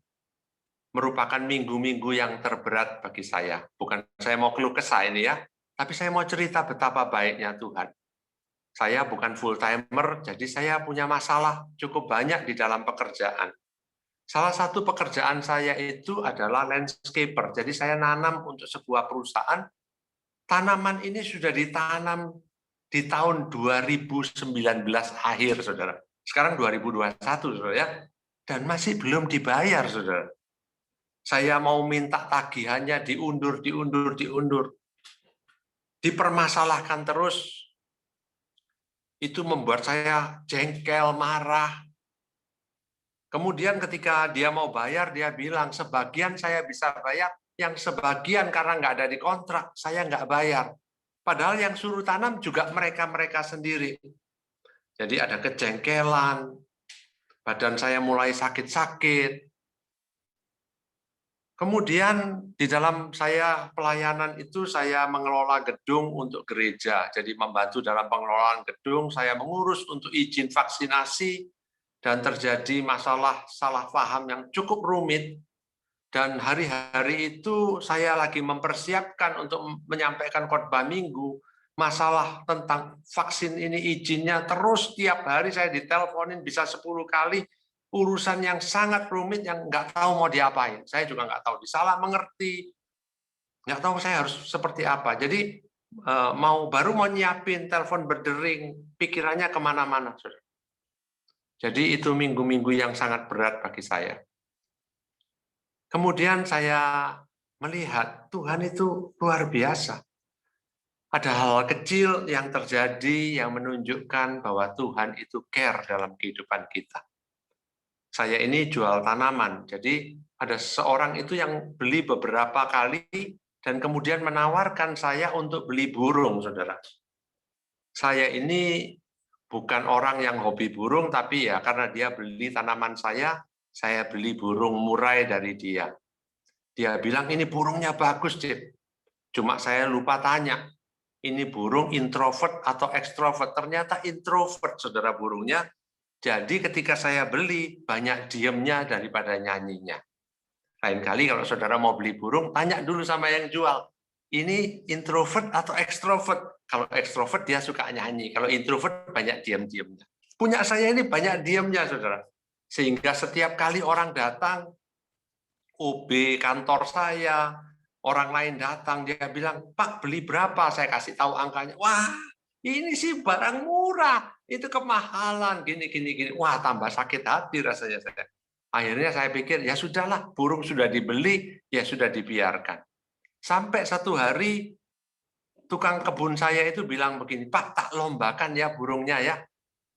merupakan minggu-minggu yang terberat bagi saya. Bukan saya mau keluh kesah ini ya, tapi saya mau cerita betapa baiknya Tuhan. Saya bukan full-timer, jadi saya punya masalah cukup banyak di dalam pekerjaan. Salah satu pekerjaan saya itu adalah landscaper. Jadi saya nanam untuk sebuah perusahaan. Tanaman ini sudah ditanam di tahun 2019 akhir, saudara. Sekarang 2021, saudara ya. Dan masih belum dibayar, saudara. Saya mau minta tagihannya diundur. Dipermasalahkan terus. Itu membuat saya jengkel, marah. Kemudian ketika dia mau bayar, dia bilang, sebagian saya bisa bayar, yang sebagian karena nggak ada di kontrak, saya nggak bayar. Padahal yang suruh tanam juga mereka-mereka sendiri. Jadi ada kejengkelan, badan saya mulai sakit-sakit. Kemudian di dalam saya pelayanan itu saya mengelola gedung untuk gereja. Jadi membantu dalam pengelolaan gedung, saya mengurus untuk izin vaksinasi, dan terjadi masalah salah paham yang cukup rumit. Dan hari-hari itu saya lagi mempersiapkan untuk menyampaikan khotbah minggu, masalah tentang vaksin ini izinnya terus tiap hari saya diteleponin bisa 10 kali, urusan yang sangat rumit yang nggak tahu mau diapain. Saya juga nggak tahu, disalah mengerti, nggak tahu saya harus seperti apa. Jadi baru mau nyiapin, telepon berdering, pikirannya kemana-mana. Jadi itu minggu-minggu yang sangat berat bagi saya. Kemudian saya melihat Tuhan itu luar biasa. Ada hal kecil yang terjadi yang menunjukkan bahwa Tuhan itu care dalam kehidupan kita. Saya ini jual tanaman, jadi ada seorang itu yang beli beberapa kali dan kemudian menawarkan saya untuk beli burung, saudara. Saya ini bukan orang yang hobi burung, tapi ya karena dia beli tanaman saya beli burung murai dari dia. Dia bilang, ini burungnya bagus, Cip. Cuma saya lupa tanya, ini burung introvert atau ekstrovert? Ternyata introvert, saudara, burungnya. Jadi ketika saya beli, banyak diemnya daripada nyanyinya. Lain kali kalau saudara mau beli burung, tanya dulu sama yang jual. Ini introvert atau ekstrovert? Kalau ekstrovert dia suka nyanyi, kalau introvert banyak diam-diamnya. Punya saya ini banyak diamnya, saudara. Sehingga setiap kali orang datang, OB kantor saya, orang lain datang, dia bilang, Pak beli berapa? Saya kasih tahu angkanya. Wah, ini sih barang murah, itu kemahalan, gini. Wah, tambah sakit hati rasanya saya. Akhirnya saya pikir, ya sudahlah, burung sudah dibeli, ya sudah dibiarkan. Sampai satu hari, tukang kebun saya itu bilang begini, Pak, tak lombakan ya burungnya ya.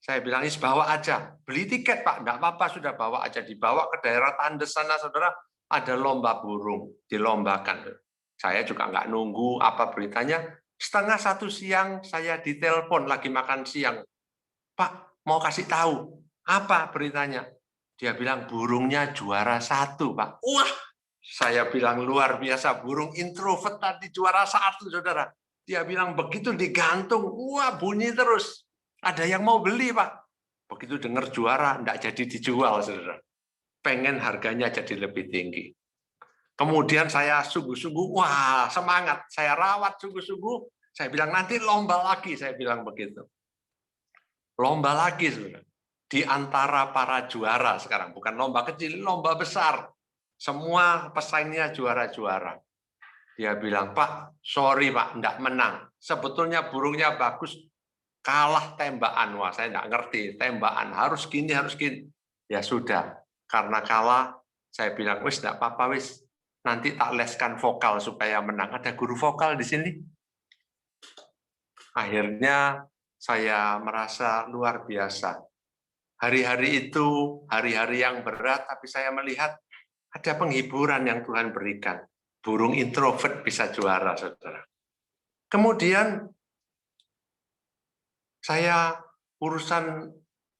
Saya bilang, bawa aja. Beli tiket, Pak. Enggak apa-apa, sudah bawa aja. Dibawa ke daerah Tandes sana, saudara, ada lomba burung. Dilombakan. Saya juga enggak nunggu apa beritanya. 12:30 siang, saya ditelepon lagi makan siang. Pak, mau kasih tahu. Apa beritanya? Dia bilang, burungnya juara 1, Pak. Wah, Saya bilang luar biasa, burung introvert tadi juara 1, saudara. Dia bilang begitu digantung, wah bunyi terus. Ada yang mau beli, Pak. Begitu dengar juara, enggak jadi dijual, saudara. Pengen harganya jadi lebih tinggi. Kemudian saya sungguh-sungguh, wah semangat. Saya rawat sungguh-sungguh. Saya bilang nanti lomba lagi, saya bilang begitu. Lomba lagi, saudara. Di antara para juara sekarang. Bukan lomba kecil, lomba besar. Semua pesaingnya juara-juara. Dia bilang, Pak, sorry Pak, enggak menang. Sebetulnya burungnya bagus, kalah tembakan. Wah, saya enggak ngerti, tembakan harus gini, harus gini. Ya sudah, karena kalah, saya bilang, wis enggak apa-apa, wis. Nanti tak leskan vokal supaya menang. Ada guru vokal di sini. Akhirnya saya merasa luar biasa. Hari-hari itu, hari-hari yang berat, tapi saya melihat ada penghiburan yang Tuhan berikan. Burung introvert bisa juara, saudara. Kemudian saya urusan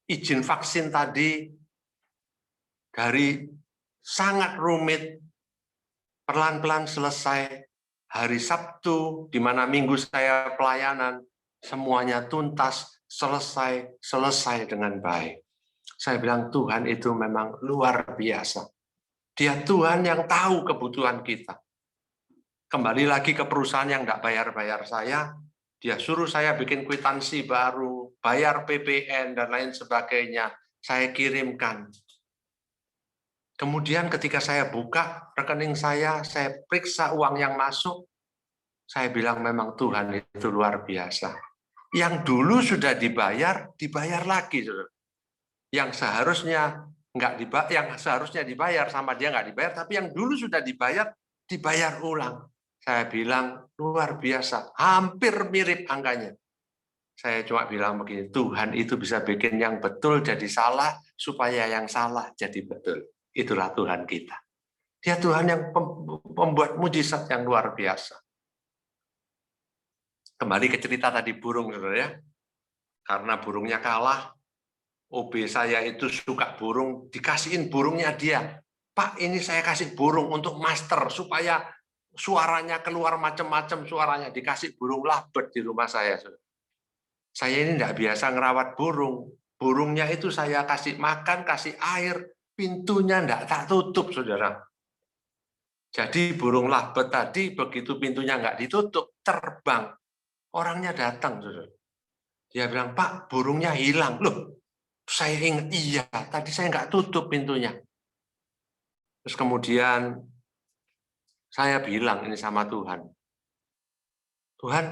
izin vaksin tadi dari sangat rumit, pelan-pelan selesai. Hari Sabtu, di mana Minggu saya pelayanan, semuanya tuntas, selesai dengan baik. Saya bilang Tuhan itu memang luar biasa. Dia Tuhan yang tahu kebutuhan kita. Kembali lagi ke perusahaan yang nggak bayar-bayar saya, dia suruh saya bikin kwitansi baru, bayar PPN, dan lain sebagainya. Saya kirimkan. Kemudian ketika saya buka rekening saya periksa uang yang masuk, saya bilang memang Tuhan itu luar biasa. Yang dulu sudah dibayar, dibayar lagi. Yang seharusnya nggak dibayar, yang seharusnya dibayar sama dia nggak dibayar, tapi yang dulu sudah dibayar, dibayar ulang. Saya bilang luar biasa, hampir mirip angkanya. Saya cuma bilang begini, Tuhan itu bisa bikin yang betul jadi salah, supaya yang salah jadi betul. Itulah Tuhan kita. Dia Tuhan yang membuat mujizat yang luar biasa. Kembali ke cerita tadi burung, saudara ya. Karena burungnya kalah, OB saya itu suka burung, dikasihin burungnya dia. Pak, ini saya kasih burung untuk master, supaya suaranya keluar macam-macam suaranya. Dikasih burung lovebird di rumah saya. Saya ini tidak biasa ngerawat burung. Burungnya itu saya kasih makan, kasih air, pintunya tidak tak tutup, saudara. Jadi burung lovebird tadi, begitu pintunya nggak ditutup, terbang. Orangnya datang, saudara. Dia bilang, Pak, burungnya hilang. Loh, saya ingat, iya, tadi saya nggak tutup pintunya. Terus kemudian saya bilang ini sama Tuhan. Tuhan,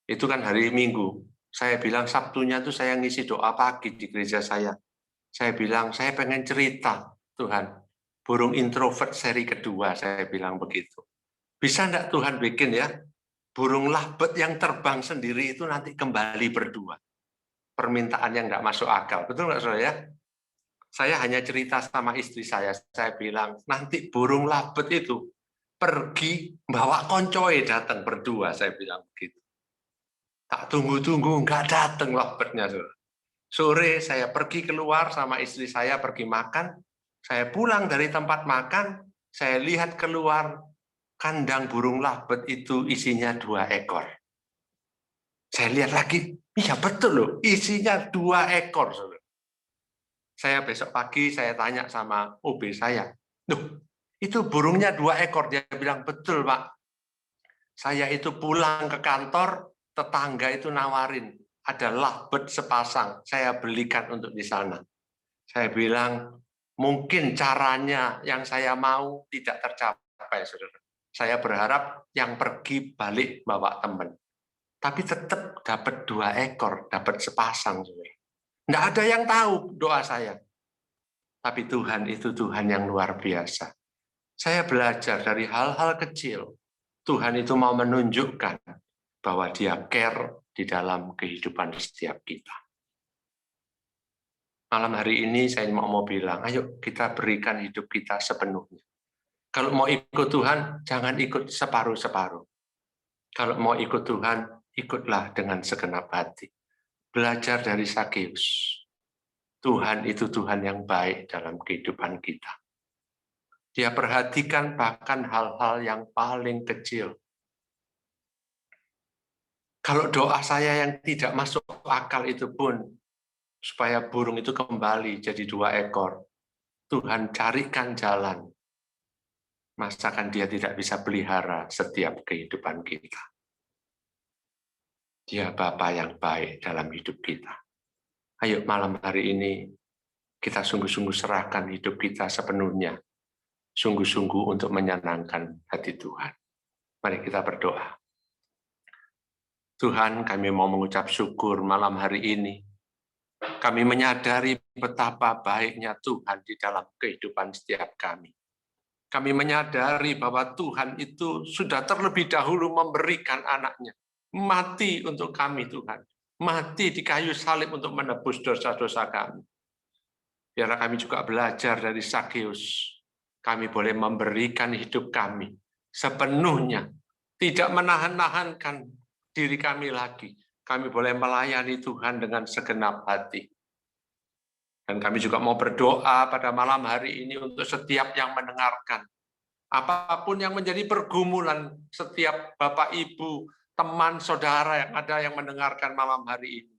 itu kan hari Minggu. Saya bilang Sabtunya itu saya ngisi doa pagi di gereja saya. Saya bilang, saya pengen cerita, Tuhan. Burung introvert seri kedua, saya bilang begitu. Bisa enggak Tuhan bikin ya? Burung lovebird yang terbang sendiri itu nanti kembali berdua. Permintaan yang enggak masuk akal. Betul enggak, saudara ya? Saya hanya cerita sama istri saya bilang, nanti burung lovebird itu pergi bawa koncoe datang berdua, saya bilang begitu. Tak tunggu-tunggu, nggak datang lovebird-nya. Sore saya pergi keluar sama istri saya pergi makan, saya pulang dari tempat makan, saya lihat keluar, kandang burung lovebird itu isinya 2 ekor. Saya lihat lagi, iya betul loh, isinya 2 ekor. Saya besok pagi saya tanya sama OB saya, loh itu burungnya 2 ekor. Dia bilang, betul Pak. Saya itu pulang ke kantor, tetangga itu nawarin, ada lovebird sepasang, saya belikan untuk di sana. Saya bilang, mungkin caranya yang saya mau tidak tercapai, saudara. Saya berharap yang pergi balik bawa teman. Tapi tetap dapat 2 ekor, dapat sepasang. Saudara. Nggak ada yang tahu doa saya. Tapi Tuhan itu Tuhan yang luar biasa. Saya belajar dari hal-hal kecil. Tuhan itu mau menunjukkan bahwa Dia care di dalam kehidupan setiap kita. Malam hari ini saya mau bilang, ayo kita berikan hidup kita sepenuhnya. Kalau mau ikut Tuhan, jangan ikut separuh-separuh. Kalau mau ikut Tuhan, ikutlah dengan segenap hati. Belajar dari Sakeus. Tuhan itu Tuhan yang baik dalam kehidupan kita. Dia perhatikan bahkan hal-hal yang paling kecil. Kalau doa saya yang tidak masuk akal itu pun, supaya burung itu kembali jadi 2 ekor, Tuhan carikan jalan. Masakan dia tidak bisa pelihara setiap kehidupan kita. Dia Bapa yang baik dalam hidup kita. Ayo malam hari ini, kita sungguh-sungguh serahkan hidup kita sepenuhnya. Sungguh-sungguh untuk menyenangkan hati Tuhan. Mari kita berdoa. Tuhan, kami mau mengucap syukur malam hari ini. Kami menyadari betapa baiknya Tuhan di dalam kehidupan setiap kami. Kami menyadari bahwa Tuhan itu sudah terlebih dahulu memberikan anaknya. Mati untuk kami, Tuhan. Mati di kayu salib untuk menebus dosa-dosa kami. Biarlah kami juga belajar dari Sakeus. Kami boleh memberikan hidup kami sepenuhnya. Tidak menahan-nahankan diri kami lagi. Kami boleh melayani Tuhan dengan segenap hati. Dan kami juga mau berdoa pada malam hari ini untuk setiap yang mendengarkan. Apapun yang menjadi pergumulan setiap Bapak, Ibu, teman, saudara yang ada yang mendengarkan malam hari ini.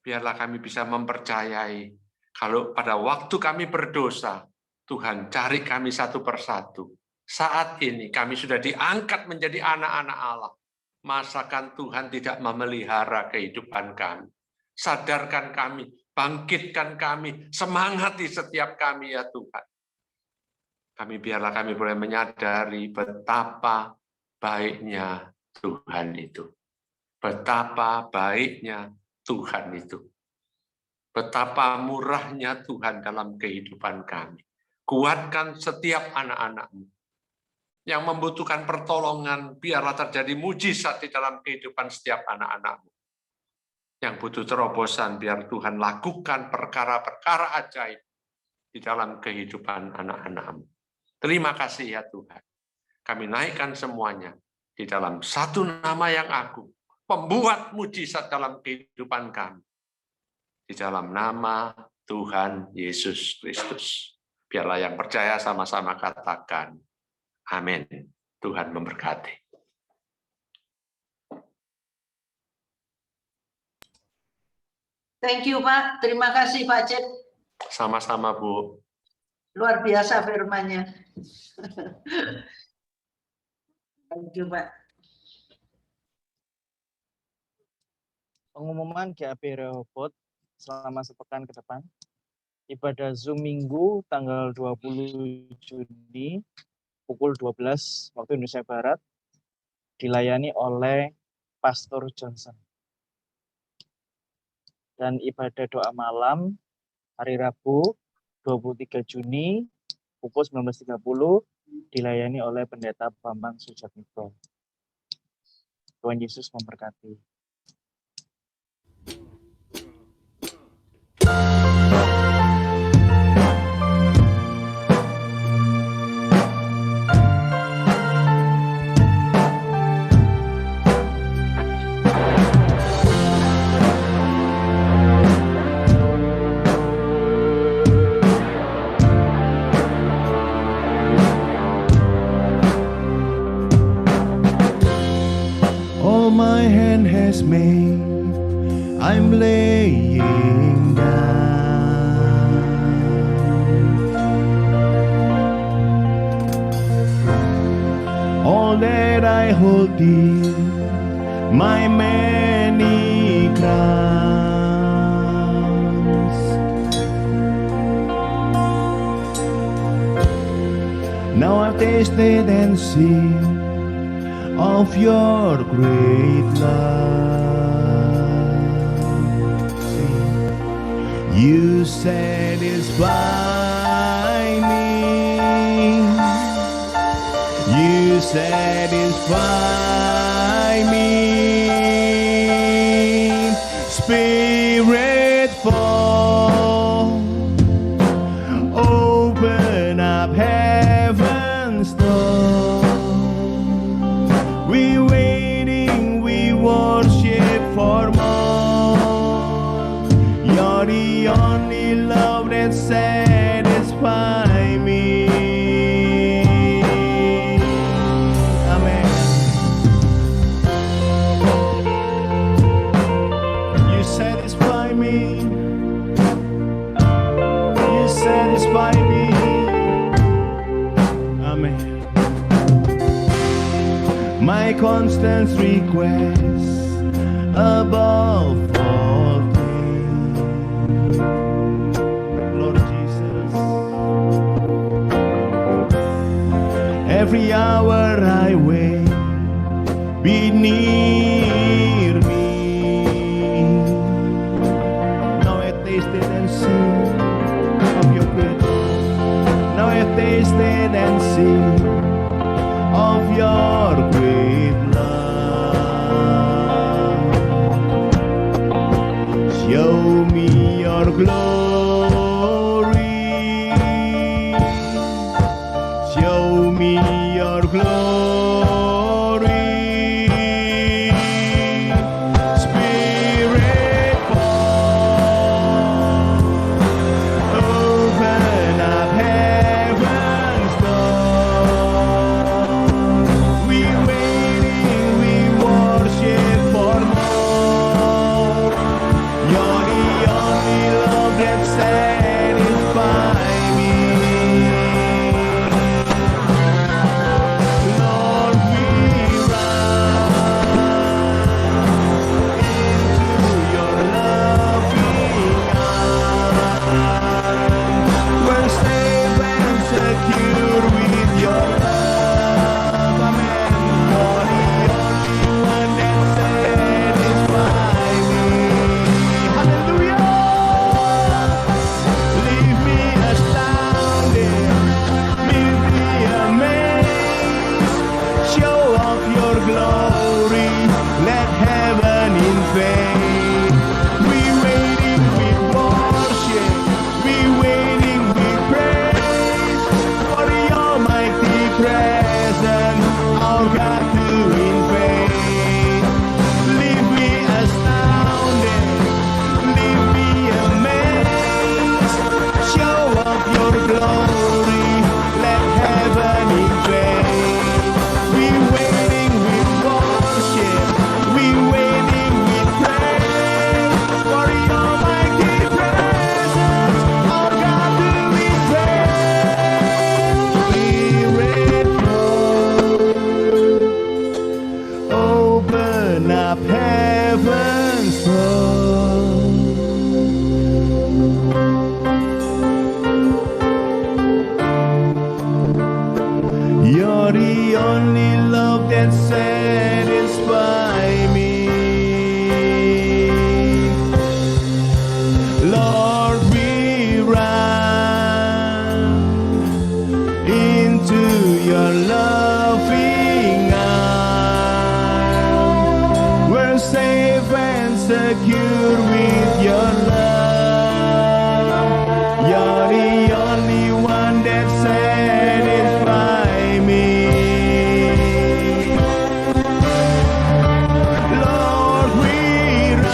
Biarlah kami bisa mempercayai kalau pada waktu kami berdosa, Tuhan cari kami satu persatu. Saat ini kami sudah diangkat menjadi anak-anak Allah. Masakan Tuhan tidak memelihara kehidupan kami. Sadarkan kami, bangkitkan kami, semangati setiap kami ya Tuhan. Biarlah kami boleh menyadari betapa baiknya Tuhan itu. Betapa baiknya Tuhan itu. Betapa murahnya Tuhan dalam kehidupan kami. Kuatkan setiap anak-anak-Mu yang membutuhkan pertolongan, biarlah terjadi mujizat di dalam kehidupan setiap anak-anak-Mu. Yang butuh terobosan, biar Tuhan lakukan perkara-perkara ajaib di dalam kehidupan anak-anak-Mu. Terima kasih ya Tuhan. Kami naikkan semuanya di dalam satu nama yang agung, pembuat mujizat dalam kehidupan kami. Di dalam nama Tuhan Yesus Kristus. Biarlah yang percaya sama-sama katakan, amin. Tuhan memberkati. Thank you, Pak. Terima kasih, Pak Cip. Sama-sama, Bu. Luar biasa firman-Nya. Thank you, Pak. Pengumuman GAP Rehoboth selama sepekan ke depan. Ibadah Zoom Minggu tanggal 20 Juni pukul 12 waktu Indonesia Barat dilayani oleh Pastor Johnson. Dan ibadah doa malam hari Rabu 23 Juni pukul 19.30 dilayani oleh Pendeta Bambang Sujatmiko. Tuhan Yesus memberkati. All my hand has made, I'm laying down. All that I hold dear, my many crowns. Now I've tasted and seen of your great love. You satisfy me. You satisfy me. Spirit fall, open up heaven's door. We waiting, we worship for more. You're the only love that satisfies me. Amen. My constant request above all things, Lord Jesus. Every hour I wait, be near me. Now I tasted and seen of your great love. Now I tasted and seen of your great love. Show me your glory. Show me your glory. Spirit fall. Open up heaven's door. We waiting, we worship for more. You're the only love that satisfies me. Lord, we run into your loving arms. We're safe and secure with your love. Amen. You're the only one that satisfies me. Hallelujah. Leave me astounded, leave me amazed. Show off your glory, let heaven invade. We waiting with worship, we waiting with praise for your mighty presence, our God to invade. Leave me astounded, leave me amazed. Show off your glory, let heaven invade. We waiting with worship, we waiting with praise for your mighty presence, our God to invade. Spirit, open up heaven's door. You're the only love that satisfies me. Lord, we run into your loving arms. We're safe and secure with your love. You're the only one that satisfies me. Lord, we run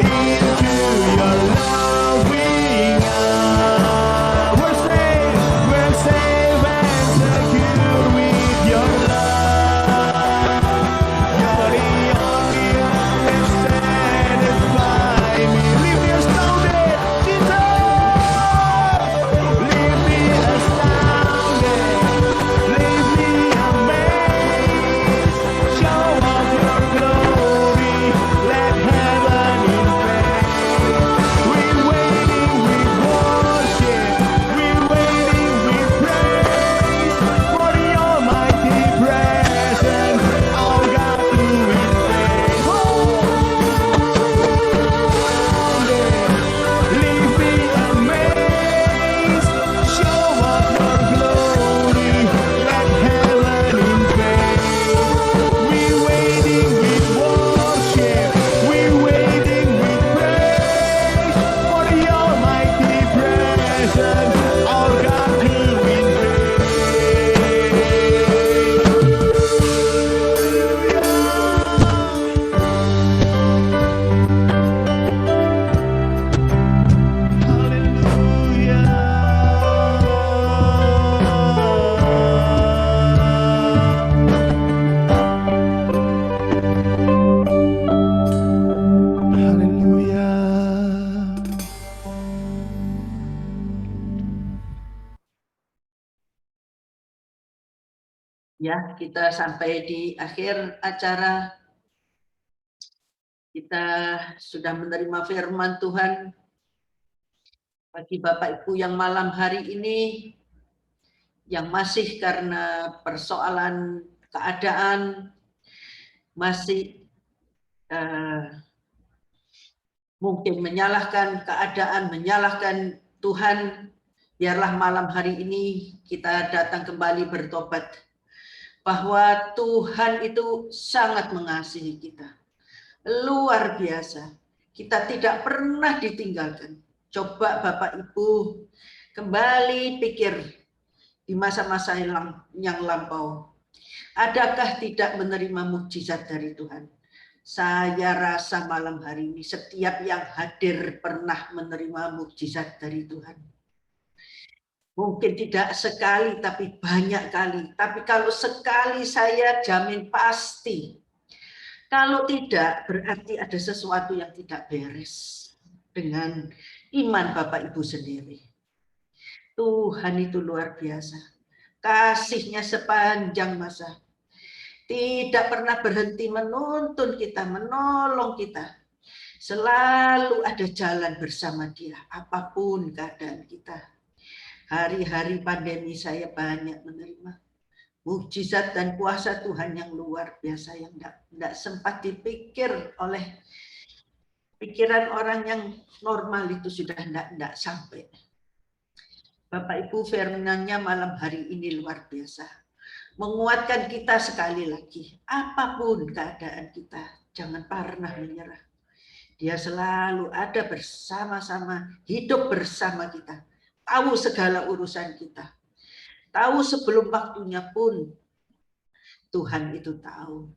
into your loving arms. We're safe Ya, kita sampai di akhir acara. Kita sudah menerima firman Tuhan. Bagi Bapak Ibu yang malam hari ini, yang masih karena persoalan keadaan, masih mungkin menyalahkan keadaan, menyalahkan Tuhan, biarlah malam hari ini kita datang kembali bertobat. Bahwa Tuhan itu sangat mengasihi kita. Luar biasa. Kita tidak pernah ditinggalkan. Coba Bapak Ibu kembali pikir di masa-masa yang lampau. Adakah tidak menerima mukjizat dari Tuhan? Saya rasa malam hari ini setiap yang hadir pernah menerima mukjizat dari Tuhan. Mungkin tidak sekali, tapi banyak kali. Tapi kalau sekali saya jamin pasti. Kalau tidak, berarti ada sesuatu yang tidak beres dengan iman Bapak Ibu sendiri. Tuhan itu luar biasa. Kasihnya sepanjang masa. Tidak pernah berhenti menuntun kita, menolong kita. Selalu ada jalan bersama Dia, apapun keadaan kita. Hari-hari pandemi saya banyak menerima mukjizat dan kuasa Tuhan yang luar biasa, yang tidak sempat dipikir oleh pikiran orang yang normal itu sudah tidak sampai. Bapak Ibu, firman-Nya malam hari ini luar biasa. Menguatkan kita sekali lagi. Apapun keadaan kita, jangan pernah menyerah. Dia selalu ada bersama-sama, hidup bersama kita. Tahu segala urusan kita. Tahu sebelum waktunya pun Tuhan itu tahu.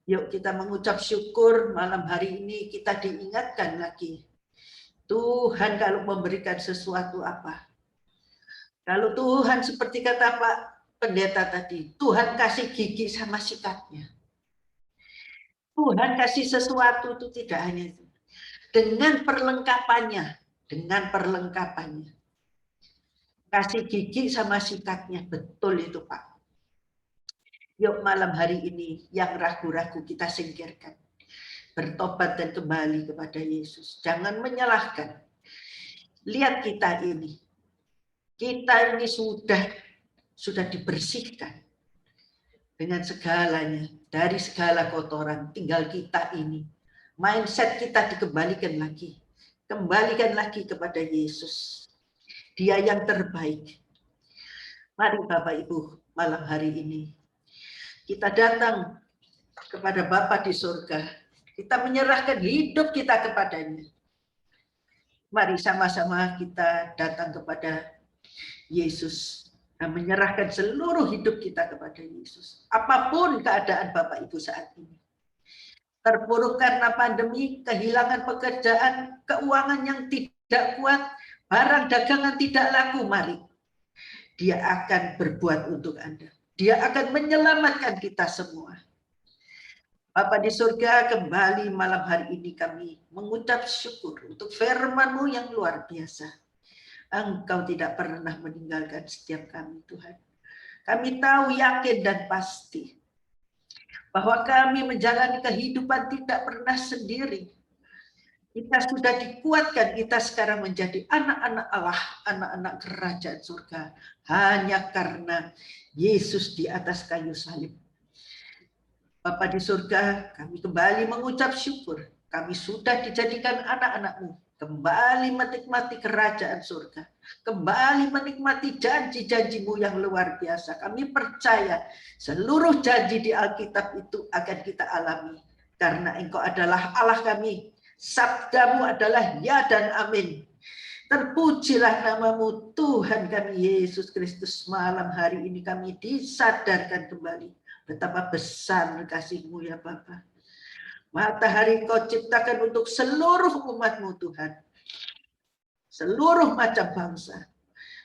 Yuk kita mengucap syukur malam hari ini, kita diingatkan lagi. Tuhan kalau memberikan sesuatu apa? Kalau Tuhan seperti kata Pak Pendeta tadi, Tuhan kasih gigi sama sikatnya. Tuhan kasih sesuatu itu tidak hanya itu. Dengan perlengkapannya. Kasih gigi sama sikatnya, betul itu Pak. Yuk malam hari ini yang ragu-ragu kita singkirkan. Bertobat dan kembali kepada Yesus. Jangan menyalahkan. Lihat kita ini. Kita ini sudah dibersihkan. Dengan segalanya. Dari segala kotoran. Tinggal kita ini. Mindset kita dikembalikan lagi. Kembalikan lagi kepada Yesus. Dia yang terbaik. Mari Bapak Ibu malam hari ini. Kita datang kepada Bapa di surga. Kita menyerahkan hidup kita kepadanya. Mari sama-sama kita datang kepada Yesus. Dan menyerahkan seluruh hidup kita kepada Yesus. Apapun keadaan Bapak Ibu saat ini. Terpuruk karena pandemi, kehilangan pekerjaan, keuangan yang tidak kuat, barang dagangan tidak laku, mari. Dia akan berbuat untuk Anda. Dia akan menyelamatkan kita semua. Bapa di surga, kembali malam hari ini kami mengucap syukur untuk firman-Mu yang luar biasa. Engkau tidak pernah meninggalkan setiap kami, Tuhan. Kami tahu, yakin, dan pasti bahwa kami menjalani kehidupan tidak pernah sendiri. Kita sudah dikuatkan, kita sekarang menjadi anak-anak Allah, anak-anak kerajaan surga. Hanya karena Yesus di atas kayu salib. Bapa di surga, kami kembali mengucap syukur. Kami sudah dijadikan anak-anak-Mu. Kembali menikmati kerajaan surga. Kembali menikmati janji-janji-Mu yang luar biasa. Kami percaya seluruh janji di Alkitab itu akan kita alami. Karena Engkau adalah Allah kami. Sabda-Mu adalah ya dan amin. Terpujilah nama-Mu Tuhan kami Yesus Kristus. Malam hari ini kami disadarkan kembali. Betapa besar kasih-Mu ya Bapa. Matahari Kau ciptakan untuk seluruh umat-Mu Tuhan. Seluruh macam bangsa.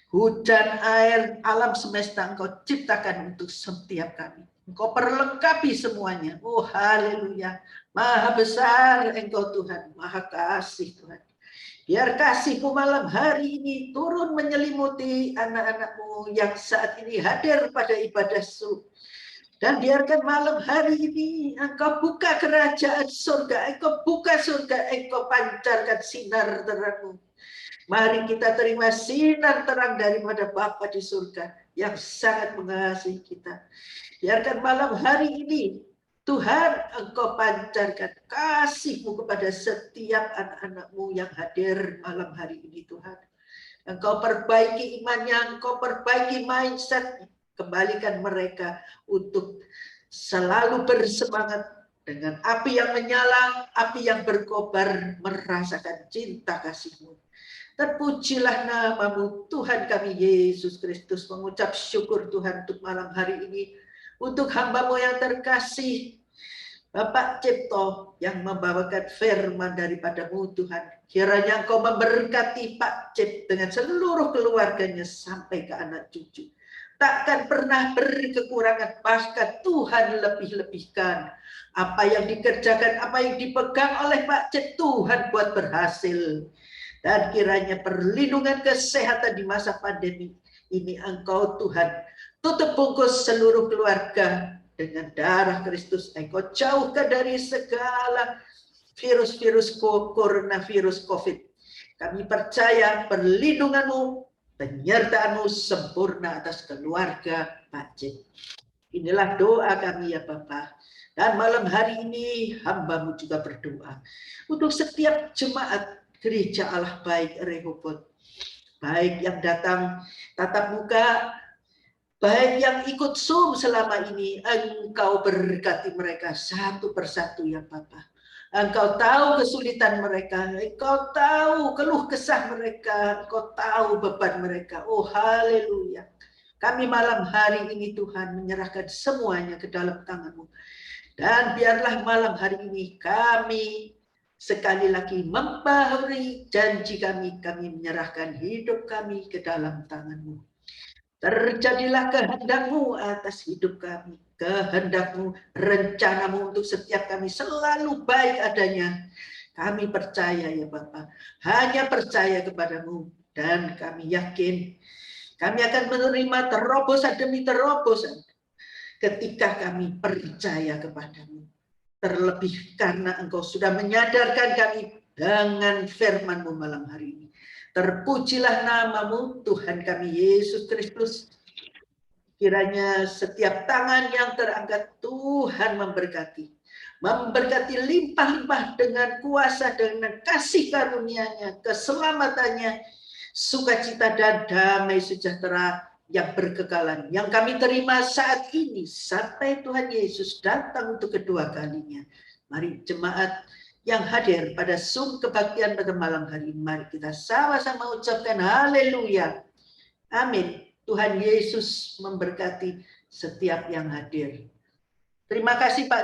Hujan, air, alam semesta Engkau ciptakan untuk setiap kami. Engkau perlengkapi semuanya. Oh haleluya. Maha besar Engkau Tuhan. Maha kasih Tuhan. Biar kasih-Mu malam hari ini turun menyelimuti anak-anak-Mu yang saat ini hadir pada ibadah subuh. Dan biarkan malam hari ini Engkau buka kerajaan surga, Engkau buka surga, Engkau pancarkan sinar terang-Mu. Mari kita terima sinar terang daripada Bapa di surga yang sangat mengasihi kita. Biarkan malam hari ini Tuhan, Engkau pancarkan kasih-Mu kepada setiap anak-anak-Mu yang hadir malam hari ini, Tuhan. Engkau perbaiki imannya, Engkau perbaiki mindset-nya. Kembalikan mereka untuk selalu bersemangat dengan api yang menyala, api yang berkobar, merasakan cinta kasih-Mu. Terpujilah nama-Mu, Tuhan kami Yesus Kristus. Mengucap syukur Tuhan untuk malam hari ini, untuk hamba-Mu yang terkasih, Bapak Cipto yang membawakan firman daripada-Mu Tuhan. Kiranya Engkau memberkati Pak Cip dengan seluruh keluarganya sampai ke anak cucu. Takkan pernah berkekurangan, bahkan Tuhan lebih-lebihkan. Apa yang dikerjakan, apa yang dipegang oleh Pak Cip, Tuhan buat berhasil. Dan kiranya perlindungan kesehatan di masa pandemi ini Engkau Tuhan tutup bungkus seluruh keluarga dengan darah Kristus. Engkau jauhkan dari segala virus-virus coronavirus COVID. Kami percaya perlindungan-Mu, penyertaan-Mu sempurna atas keluarga Pak Cip. Inilah doa kami ya Bapa. Dan malam hari ini hamba-Mu juga berdoa untuk setiap jemaat Gereja Allah Baik Rehoboth, baik yang datang tatap muka, baik yang ikut Zoom selama ini. Engkau berkati mereka satu persatu ya Bapa. Engkau tahu kesulitan mereka, Engkau tahu keluh kesah mereka, Engkau tahu beban mereka. Oh haleluya. Kami malam hari ini Tuhan menyerahkan semuanya ke dalam tangan-Mu. Dan biarlah malam hari ini kami sekali lagi membaharui janji kami menyerahkan hidup kami ke dalam tangan-Mu. Terjadilah kehendak-Mu atas hidup kami. Kehendak-Mu, rencana-Mu untuk setiap kami selalu baik adanya. Kami percaya ya Bapa, hanya percaya kepada-Mu. Dan kami yakin kami akan menerima terobosan demi terobosan ketika kami percaya kepada-Mu. Terlebih karena Engkau sudah menyadarkan kami dengan firman-Mu malam hari ini. Terpujilah nama-Mu Tuhan kami Yesus Kristus. Kiranya setiap tangan yang terangkat Tuhan memberkati. Memberkati limpah-limpah dengan kuasa, dengan kasih karunia-Nya, keselamatannya, sukacita dan damai sejahtera yang berkekalan. Yang kami terima saat ini sampai Tuhan Yesus datang untuk kedua kalinya. Mari jemaat yang hadir pada Zoom kebaktian pada malam hari ini, mari kita sama-sama ucapkan haleluya. Amin. Tuhan Yesus memberkati setiap yang hadir. Terima kasih Pak.